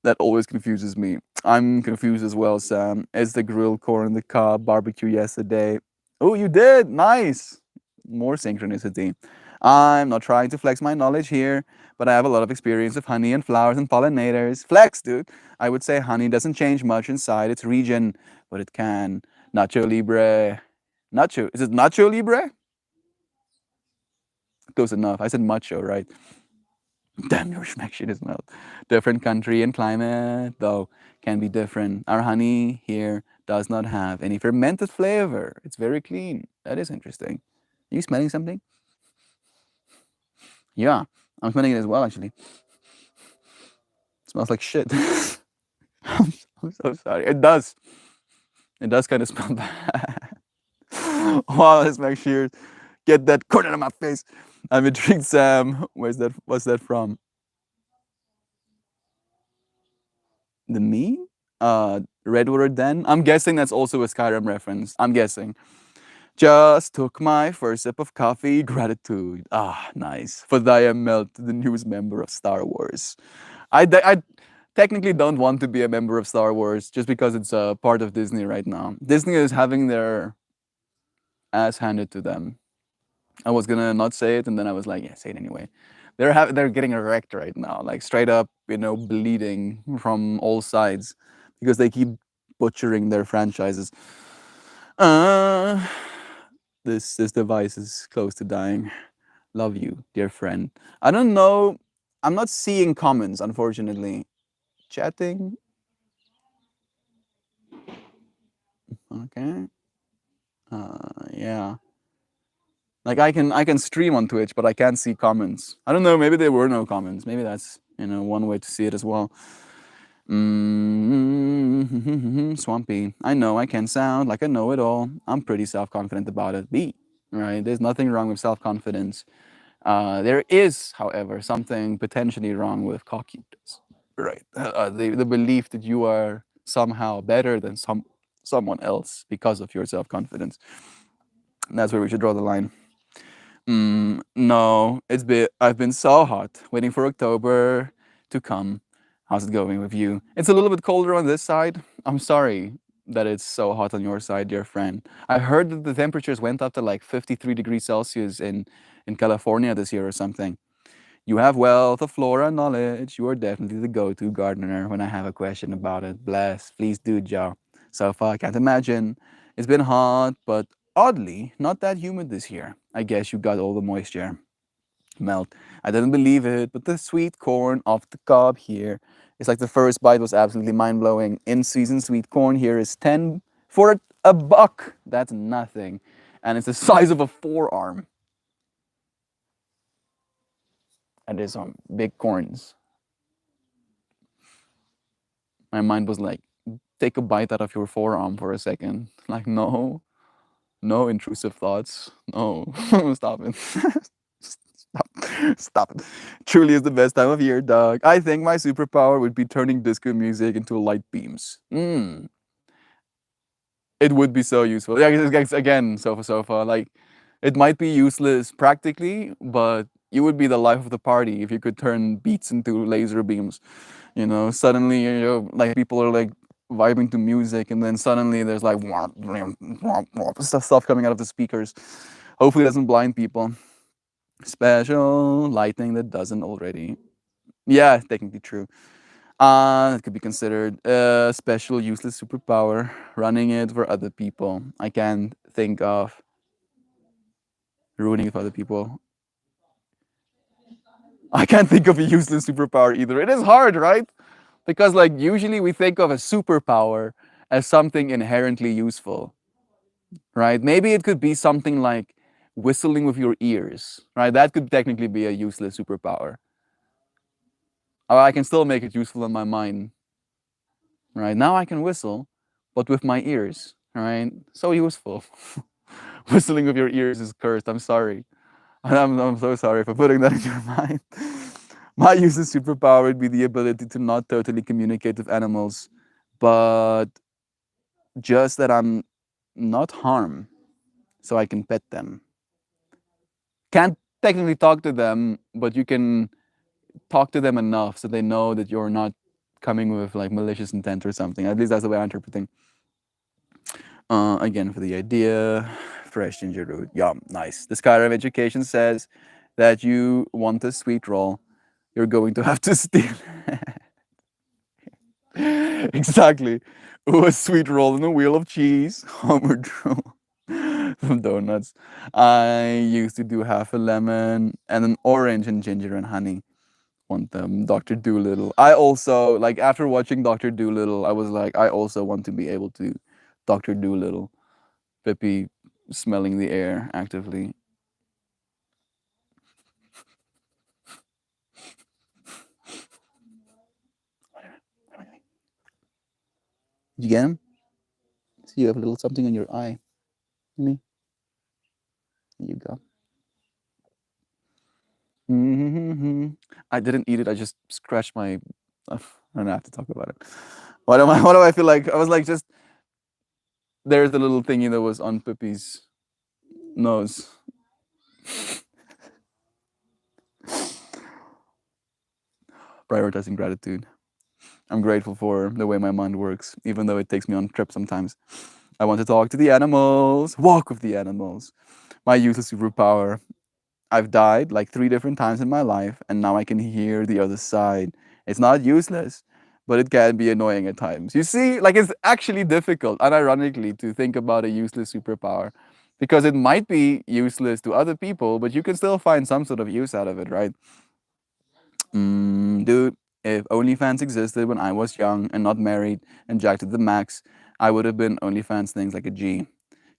That always confuses me. I'm confused as well, Sam. Is the grilled corn in the cob barbecue yesterday? Oh, you did! Nice! More synchronicity. I'm not trying to flex my knowledge here, but I have a lot of experience with honey and flowers and pollinators. Flex, dude! I would say honey doesn't change much inside its region, but it can. Nacho Libre. Nacho. Is it Nacho Libre? Close enough. I said macho, right? Damn, your schmeck shit is melt. Different country and climate, though, can be different. Our honey here does not have any fermented flavor. It's very clean. That is interesting. Are you smelling something? Yeah, I'm smelling it as well, actually. It smells like shit. I'm so sorry. It does. It does kind of smell bad. Wow, let's make sure. Get that corn out of my face. I'm intrigued, Sam. What's that from? The me? Redwater Den? I'm guessing that's also a Skyrim reference. I'm guessing. Just took my first sip of coffee. Gratitude. Ah, nice. For thy am melt, the newest member of Star Wars. I technically don't want to be a member of Star Wars just because it's a part of Disney right now. Disney is having their ass handed to them. I was gonna not say it, and then I was like, yeah, say it anyway. They're getting wrecked right now, like straight up, you know, bleeding from all sides because they keep butchering their franchises. Uh, this device is close to dying. Love you, dear friend. I don't know. I'm not seeing comments, unfortunately. Chatting. Okay. Yeah. Like I can stream on Twitch, but I can't see comments. I don't know. Maybe there were no comments. Maybe that's one way to see it as well. Swampy. I know I can sound like I know it all. I'm pretty self-confident about it. Right. There's nothing wrong with self-confidence. There is, however, something potentially wrong with cockiness. Right. The belief that you are somehow better than someone else because of your self-confidence. That's where we should draw the line. No, I've been so hot, waiting for October to come. How's it going with you? It's a little bit colder on this side. I'm sorry that it's so hot on your side, dear friend. I heard that the temperatures went up to like 53 degrees Celsius in California this year or something. You have wealth of flora knowledge. You are definitely the go-to gardener when I have a question about it. Bless, please do, Joe. So far, I can't imagine. It's been hot, but oddly, not that humid this year. I guess you got all the moisture. Melt. I didn't believe it, but the sweet corn off the cob here. It's like the first bite was absolutely mind-blowing. In-season sweet corn here is 10 for a buck. That's nothing. And it's the size of a forearm. And there's some big corns. My mind was like, take a bite out of your forearm for a second. Like, no, no intrusive thoughts. No, stop it. Stop it. Truly is the best time of year, dog. I think my superpower would be turning disco music into light beams. It would be so useful. Yeah, again, sofa. Like, it might be useless practically, but you would be the life of the party if you could turn beats into laser beams. You know, suddenly, you know, like people are like vibing to music, and then suddenly there's like stuff coming out of the speakers. Hopefully, it doesn't blind people. Special lighting that doesn't already. Yeah, technically true. It could be considered a special useless superpower, running it for other people. I can't think of ruining it for other people. I can't think of a useless superpower either. It is hard, right? Because like usually we think of a superpower as something inherently useful, right? Maybe it could be something like whistling with your ears, right? That could technically be a useless superpower. I can still make it useful in my mind, right? Now I can whistle, but with my ears, right? So useful. Whistling with your ears is cursed. I'm sorry. I'm so sorry for putting that in your mind. My useless superpower would be the ability to not totally communicate with animals, but just that I'm not harm, so I can pet them. Can't technically talk to them, but you can talk to them enough so they know that you're not coming with like malicious intent or something. At least that's the way I'm interpreting. Again, for the idea, fresh ginger root. Yum, nice. The Skyrim education says that you want a sweet roll. You're going to have to steal. Exactly. Ooh, a sweet roll and a wheel of cheese. Homer drool. Some donuts. I used to do half a lemon and an orange and ginger and honey. Want them. Dr. Doolittle. I also, like, after watching Dr. Doolittle, I was like, I also want to be able to Dr. Doolittle. Pippi smelling the air actively. Did you get him? See, you have a little something in your eye. Me. There you go. I didn't eat it. I just scratched my. I don't have to talk about it. What am I? What do I feel like? I was like, just there's the little thingy that was on Pippi's nose. Prioritizing gratitude. I'm grateful for the way my mind works, even though it takes me on trips sometimes. I want to talk to the animals, walk with the animals. My useless superpower. I've died like 3 different times in my life, and now I can hear the other side. It's not useless, but it can be annoying at times. You see, like it's actually difficult, unironically, to think about a useless superpower because it might be useless to other people, but you can still find some sort of use out of it, right? Dude, if OnlyFans existed when I was young and not married and jacked to the max, I would have been OnlyFans things like a G.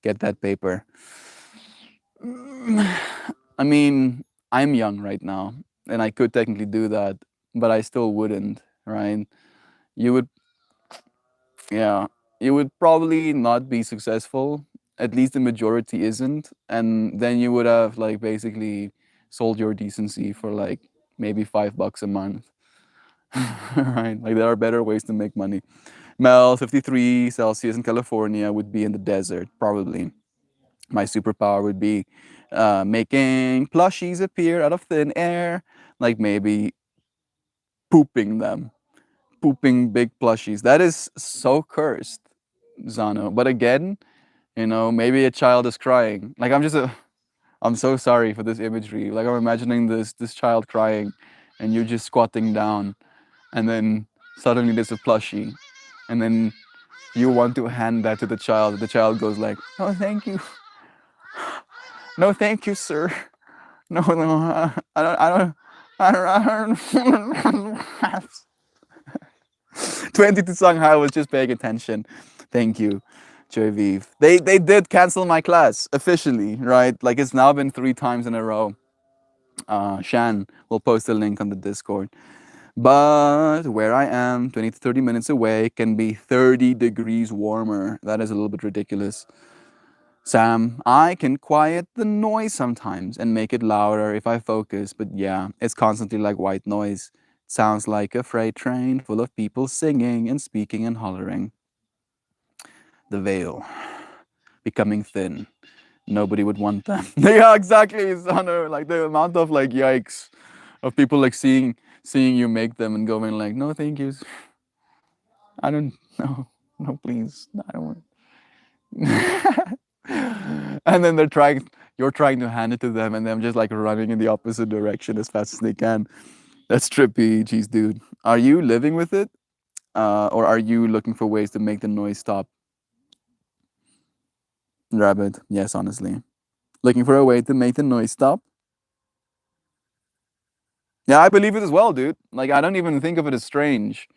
Get that paper. I mean, I'm young right now, and I could technically do that, but I still wouldn't, right? You would, yeah, you would probably not be successful. At least the majority isn't, and then you would have like basically sold your decency for like maybe $5 a month, right? Like there are better ways to make money. Mel, 53 Celsius in California would be in the desert, probably. My superpower would be making plushies appear out of thin air, like maybe pooping them, pooping big plushies. That is so cursed, Zano. But again, maybe a child is crying. Like I'm so sorry for this imagery. Like I'm imagining this child crying, and you're just squatting down, and then suddenly there's a plushie, and then you want to hand that to the child. The child goes like, "No, thank you. No, thank you, sir. No, no, I don't." 22 Shanghai was just paying attention. Thank you, Joviv. They did cancel my class officially, right? Like it's now been 3 times in a row. Shan will post a link on the Discord. But where I am, 20 to 30 minutes away, can be 30 degrees warmer. That is a little bit ridiculous. Sam, I can quiet the noise sometimes and make it louder if I focus, but yeah, it's constantly like white noise. It sounds like a freight train full of people singing and speaking and hollering. The veil becoming thin. Nobody would want them. Yeah, exactly, Sano. Like the amount of like yikes of people like seeing you make them and going like, no, thank yous. I don't know. No, please. I don't want. And then you're trying to hand it to them, and them just like running in the opposite direction as fast as they can. That's trippy, geez, dude. Are you living with it, or are you looking for ways to make the noise stop? Rabbit, yes, honestly, looking for a way to make the noise stop. Yeah, I believe it as well, dude. Like I don't even think of it as strange.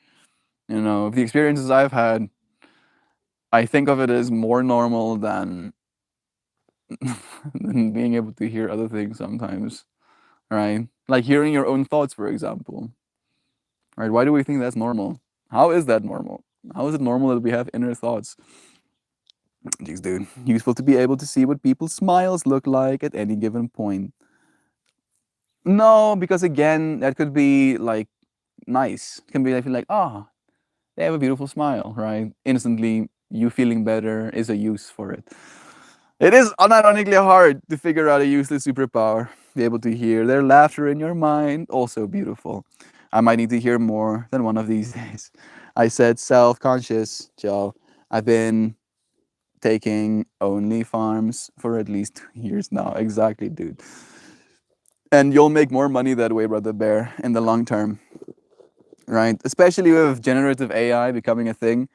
The experiences I've had, I think of it as more normal than than being able to hear other things sometimes, right? Like hearing your own thoughts, for example, right? Why do we think that's normal? How is that normal? How is it normal that we have inner thoughts? Jeez, dude. Useful to be able to see what people's smiles look like at any given point. No, because again, that could be like nice. It can be like, oh, they have a beautiful smile, right? Instantly, you feeling better is a use for it. It is unironically hard to figure out a useless superpower. Be able to hear their laughter in your mind, also beautiful. I might need to hear more than one of these days. I said self conscious, Joe. I've been taking only farms for at least 2 years now. Exactly, dude. And you'll make more money that way, brother bear, in the long term, right? Especially with generative AI becoming a thing,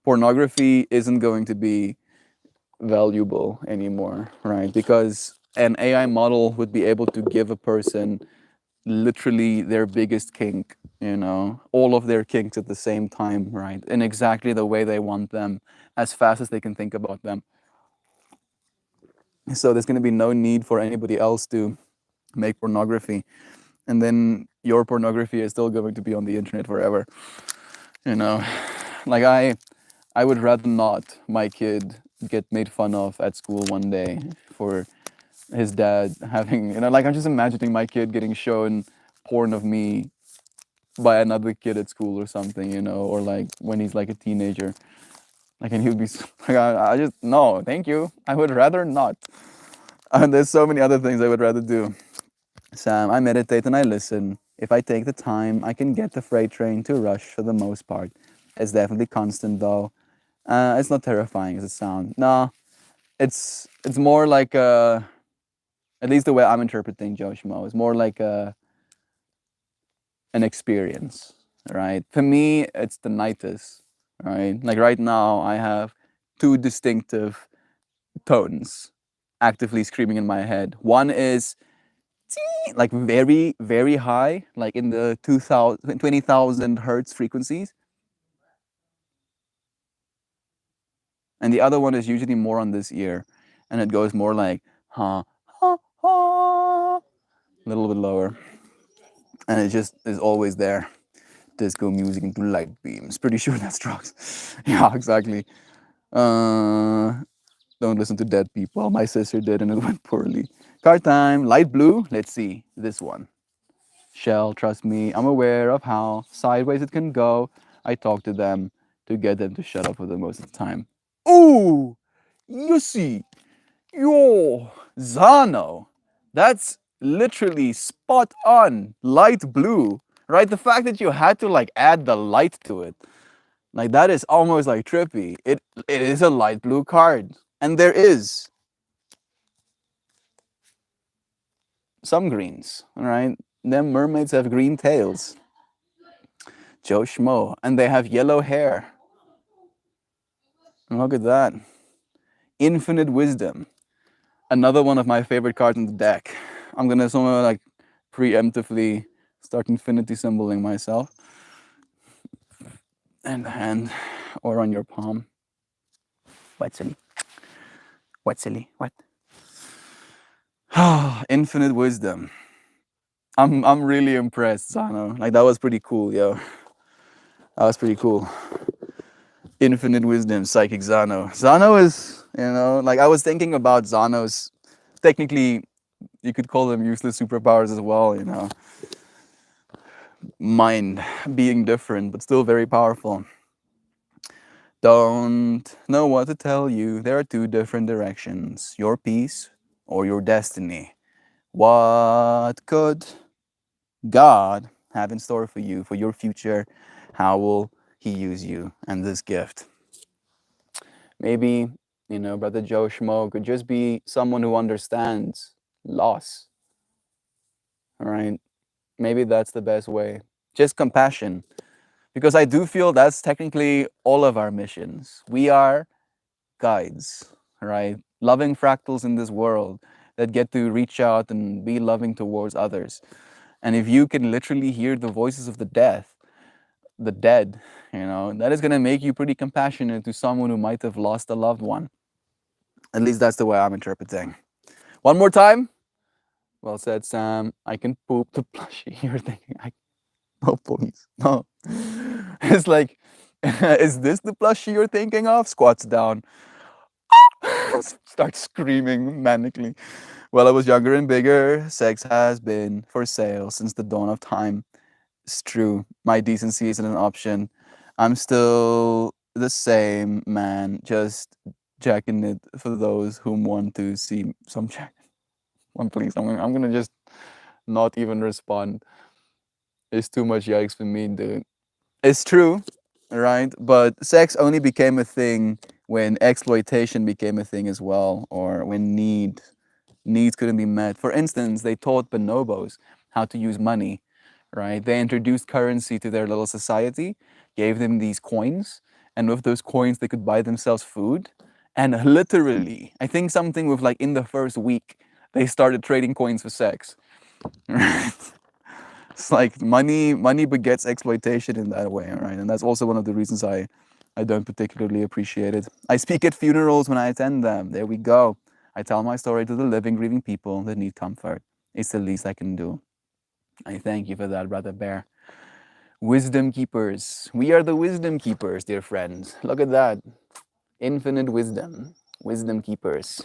pornography isn't going to be valuable anymore, right? Because an AI model would be able to give a person literally their biggest kink, all of their kinks at the same time, right? In exactly the way they want them, as fast as they can think about them. So there's going to be no need for anybody else to make pornography. And then your pornography is still going to be on the internet forever. You know, like I would rather not my kid get made fun of at school one day for his dad having, like I'm just imagining my kid getting shown porn of me by another kid at school or something, or like when he's like a teenager. Like, and he would be like, I just, no, thank you. I would rather not. And there's so many other things I would rather do. Sam, I meditate and I listen. If I take the time, I can get the freight train to rush for the most part. It's definitely constant though. It's not terrifying as it sounds. No, it's more like at least the way I'm interpreting Joe Schmo, it's more like an experience, right? For me, it's the nightest, right? Like right now, I have two distinctive tones actively screaming in my head. One is like very, very high, like in the 20,000 hertz frequencies. And the other one is usually more on this ear. And it goes more like, ha, ha, ha, a little bit lower. And it just is always there. Disco music into light beams. Pretty sure that's drugs. Yeah, exactly. Uh, don't listen to dead people. My sister did and it went poorly. Card time. Light blue. Let's see. This one. Shell, trust me. I'm aware of how sideways it can go. I talk to them to get them to shut up for the most of the time. Ooh, you see. Yo, Zano. That's literally spot on. Light blue, right? The fact that you had to like add the light to it, like that is almost like trippy. It is a light blue card, and there is some greens, all right? Them mermaids have green tails. Joe Schmo, and they have yellow hair. Look at that. Infinite wisdom. Another one of my favorite cards in the deck. I'm gonna somewhere like preemptively start infinity symboling myself. And the hand or on your palm. What silly? What silly? What? Infinite wisdom. I'm really impressed, Zano. Like that was pretty cool, yo. That was pretty cool. Infinite wisdom, psychic Zano. Zano is, like I was thinking about Zano's technically you could call them useless superpowers as well. Mind being different, but still very powerful. Don't know what to tell you. There are two different directions, your peace or your destiny. What could God have in store for you, for your future? How will He use you and this gift? Maybe, Brother Joe Schmo could just be someone who understands loss, all right? Maybe that's the best way. Just compassion. Because I do feel that's technically all of our missions. We are guides, right? Loving fractals in this world that get to reach out and be loving towards others. And if you can literally hear the voices of the dead, that is going to make you pretty compassionate to someone who might have lost a loved one. At least that's the way I'm interpreting. One more time. Well said, Sam. I can poop the plushie. You're thinking, no, please, no. It's like, is this the plushie you're thinking of? Squats down. Start screaming manically. Well, I was younger and bigger. Sex has been for sale since the dawn of time. It's true. My decency isn't an option. I'm still the same man, just jacking it for those who want to see some jack. One, please. I'm gonna just not even respond. It's too much yikes for me, dude. It's true, right? But sex only became a thing when exploitation became a thing as well, or when needs couldn't be met. For instance, they taught bonobos how to use money, right? They introduced currency to their little society, gave them these coins, and with those coins they could buy themselves food. And literally, I think something with like in the first week, they started trading coins for sex. Right? It's like money begets exploitation in that way, right? And that's also one of the reasons I don't particularly appreciate it. I speak at funerals when I attend them. There we go. I tell my story to the living, grieving people that need comfort. It's the least I can do. I thank you for that, Brother Bear. Wisdom keepers. We are the wisdom keepers, dear friends. Look at that. Infinite wisdom. Wisdom keepers.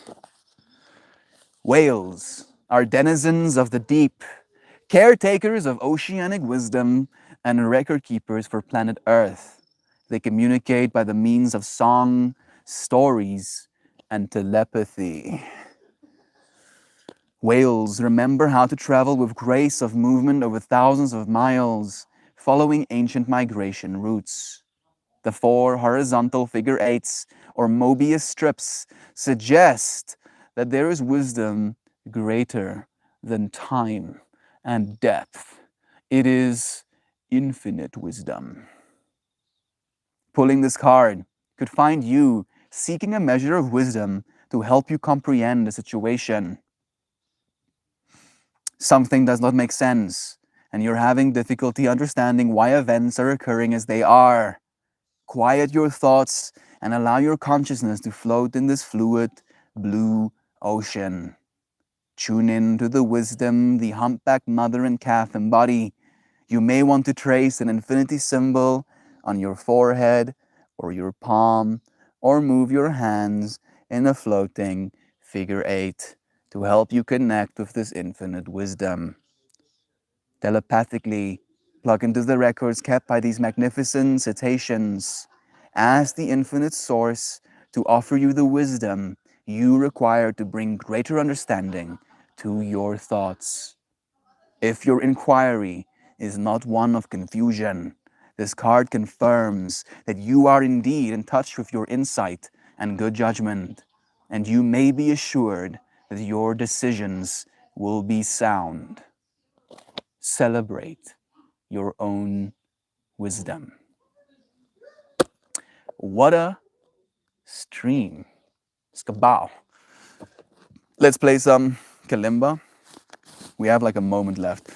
Whales are denizens of the deep, caretakers of oceanic wisdom, and record keepers for planet Earth. They communicate by the means of song, stories, and telepathy. Whales remember how to travel with grace of movement over thousands of miles, following ancient migration routes. The 4 horizontal figure eights, or Mobius strips, suggest that there is wisdom greater than time and depth. It is infinite wisdom. Pulling this card could find you seeking a measure of wisdom to help you comprehend a situation. Something does not make sense, and you're having difficulty understanding why events are occurring as they are. Quiet your thoughts and allow your consciousness to float in this fluid blue ocean. Tune in to the wisdom the humpback mother and calf embody. You may want to trace an infinity symbol on your forehead or your palm, or move your hands in a floating figure 8 to help you connect with this infinite wisdom. Telepathically, plug into the records kept by these magnificent cetaceans. Ask the infinite source to offer you the wisdom you require to bring greater understanding to your thoughts. If your inquiry is not one of confusion, this card confirms that you are indeed in touch with your insight and good judgment, and you may be assured that your decisions will be sound. Celebrate your own wisdom. What a stream. Skabao. Let's play some kalimba. We have like a moment left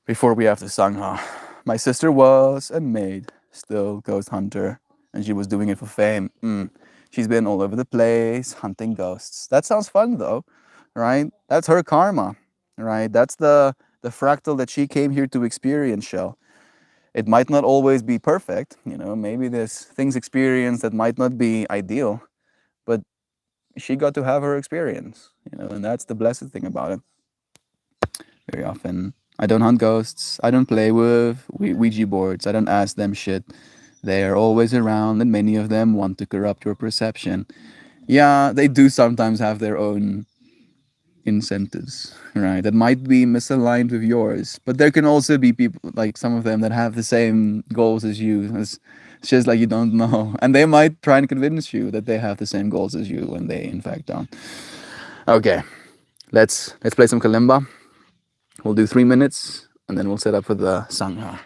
before we have the sangha. My sister was a maid, still ghost hunter, and she was doing it for fame. She's been all over the place hunting ghosts. That sounds fun though, right? That's her karma, right? That's the fractal that she came here to experience, Shell. It might not always be perfect, maybe there's things experienced that might not be ideal, but she got to have her experience, and that's the blessed thing about it. Very often, I don't hunt ghosts, I don't play with Ouija boards, I don't ask them shit. They are always around, and many of them want to corrupt your perception. Yeah, they do sometimes have their own incentives, right? That might be misaligned with yours, but there can also be people like some of them that have the same goals as you. It's just like you don't know, and they might try and convince you that they have the same goals as you when they in fact don't. Okay, let's play some kalimba. We'll do 3 minutes, and then we'll set up for the sangha.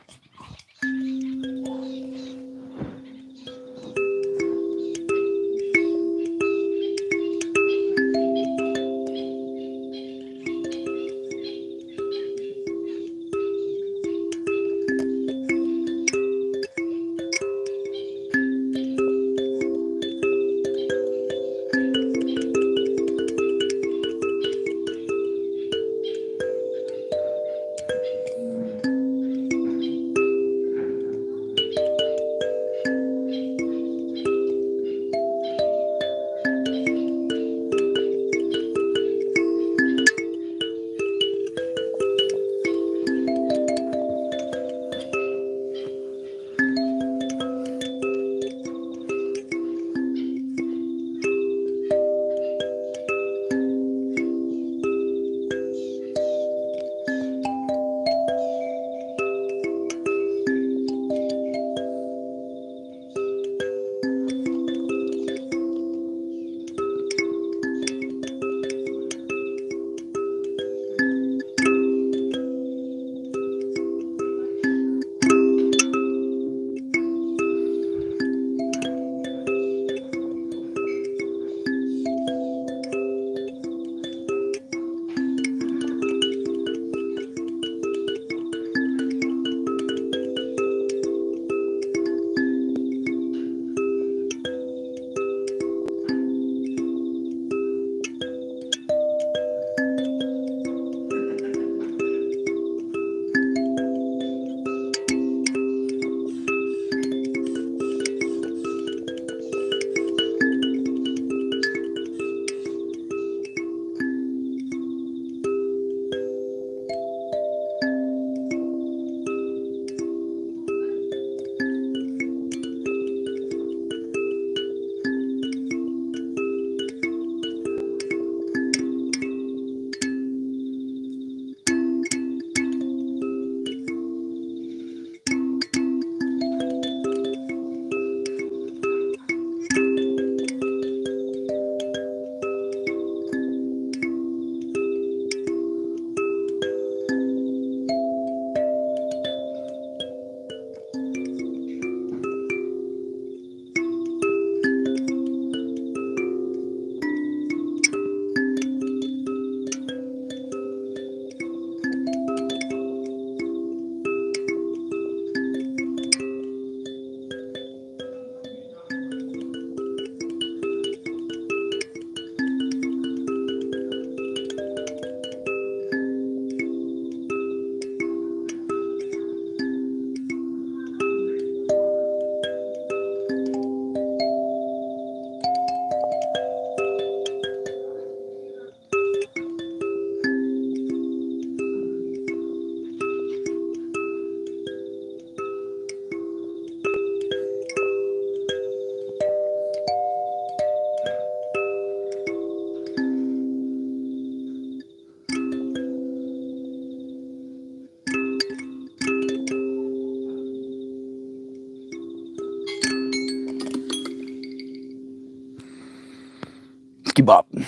Kebab.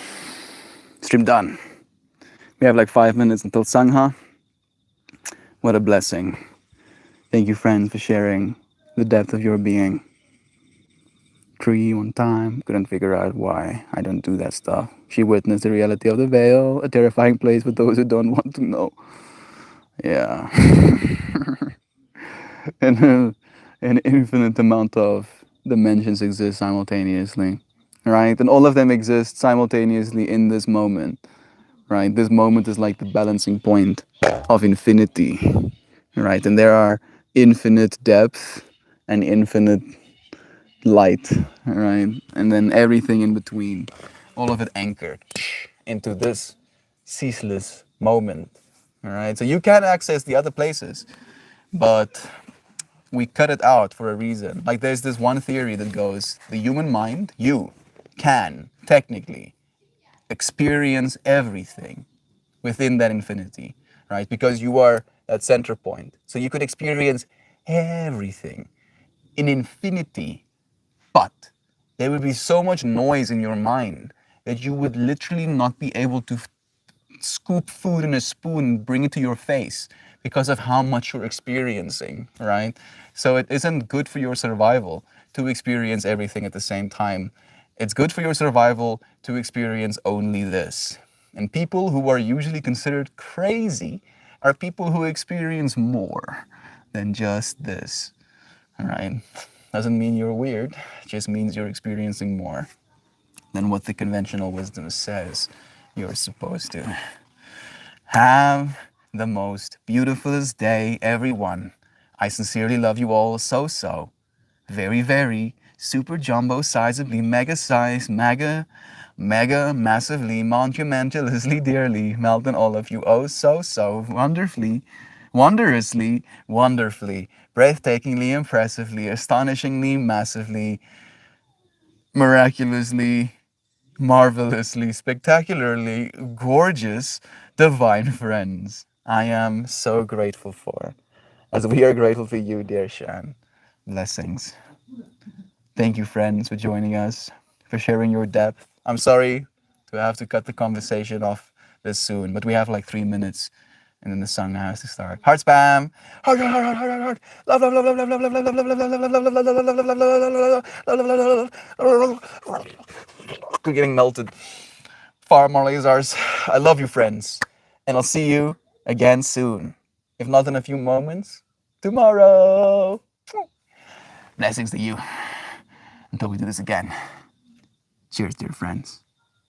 Stream done. We have like 5 minutes until Sangha. What a blessing. Thank you, friends, for sharing the depth of your being. Tree one time, couldn't figure out why I don't do that stuff. She witnessed the reality of the veil, a terrifying place for those who don't want to know. Yeah. and an infinite amount of dimensions exist simultaneously, right? And all of them exist simultaneously in this moment, right? This moment is like the balancing point of infinity, right? And there are infinite depth and infinite light, right? And then everything in between, all of it anchored into this ceaseless moment, all right? So you can access the other places, but we cut it out for a reason. Like there's this one theory that goes, the human mind, you can technically experience everything within that infinity, right? Because you are that center point. So you could experience everything in infinity, but there would be so much noise in your mind that you would literally not be able to scoop food in a spoon and bring it to your face because of how much you're experiencing, right? So it isn't good for your survival to experience everything at the same time. It's good for your survival to experience only this. And people who are usually considered crazy are people who experience more than just this, all right? Doesn't mean you're weird, it just means you're experiencing more than what the conventional wisdom says you're supposed to. Have the most beautifulest day, everyone. I sincerely love you all so. Very, very, super jumbo sizably, mega size, mega, massively, monumentalously, dearly, melting all of you oh so, wonderfully, wondrously, wonderfully, breathtakingly, impressively, astonishingly, massively, miraculously, marvelously, spectacularly gorgeous, divine friends I am so grateful for, as we are grateful for you, dear Shan. Blessings. Thank you, friends, for joining us, for sharing your depth. I'm sorry to have to cut the conversation off this soon, but we have like 3 minutes and then the song has to start. Heart spam. Heart, heart, heart, heart, heart, heart. Love, love, love, love, love, love, love, love, love, love, love, love, love, love, love, love, love. We're getting melted. Far more lasers. I love you, friends. And I'll see you again soon. If not in a few moments, tomorrow. Blessings to you until we do this again. Cheers, dear friends.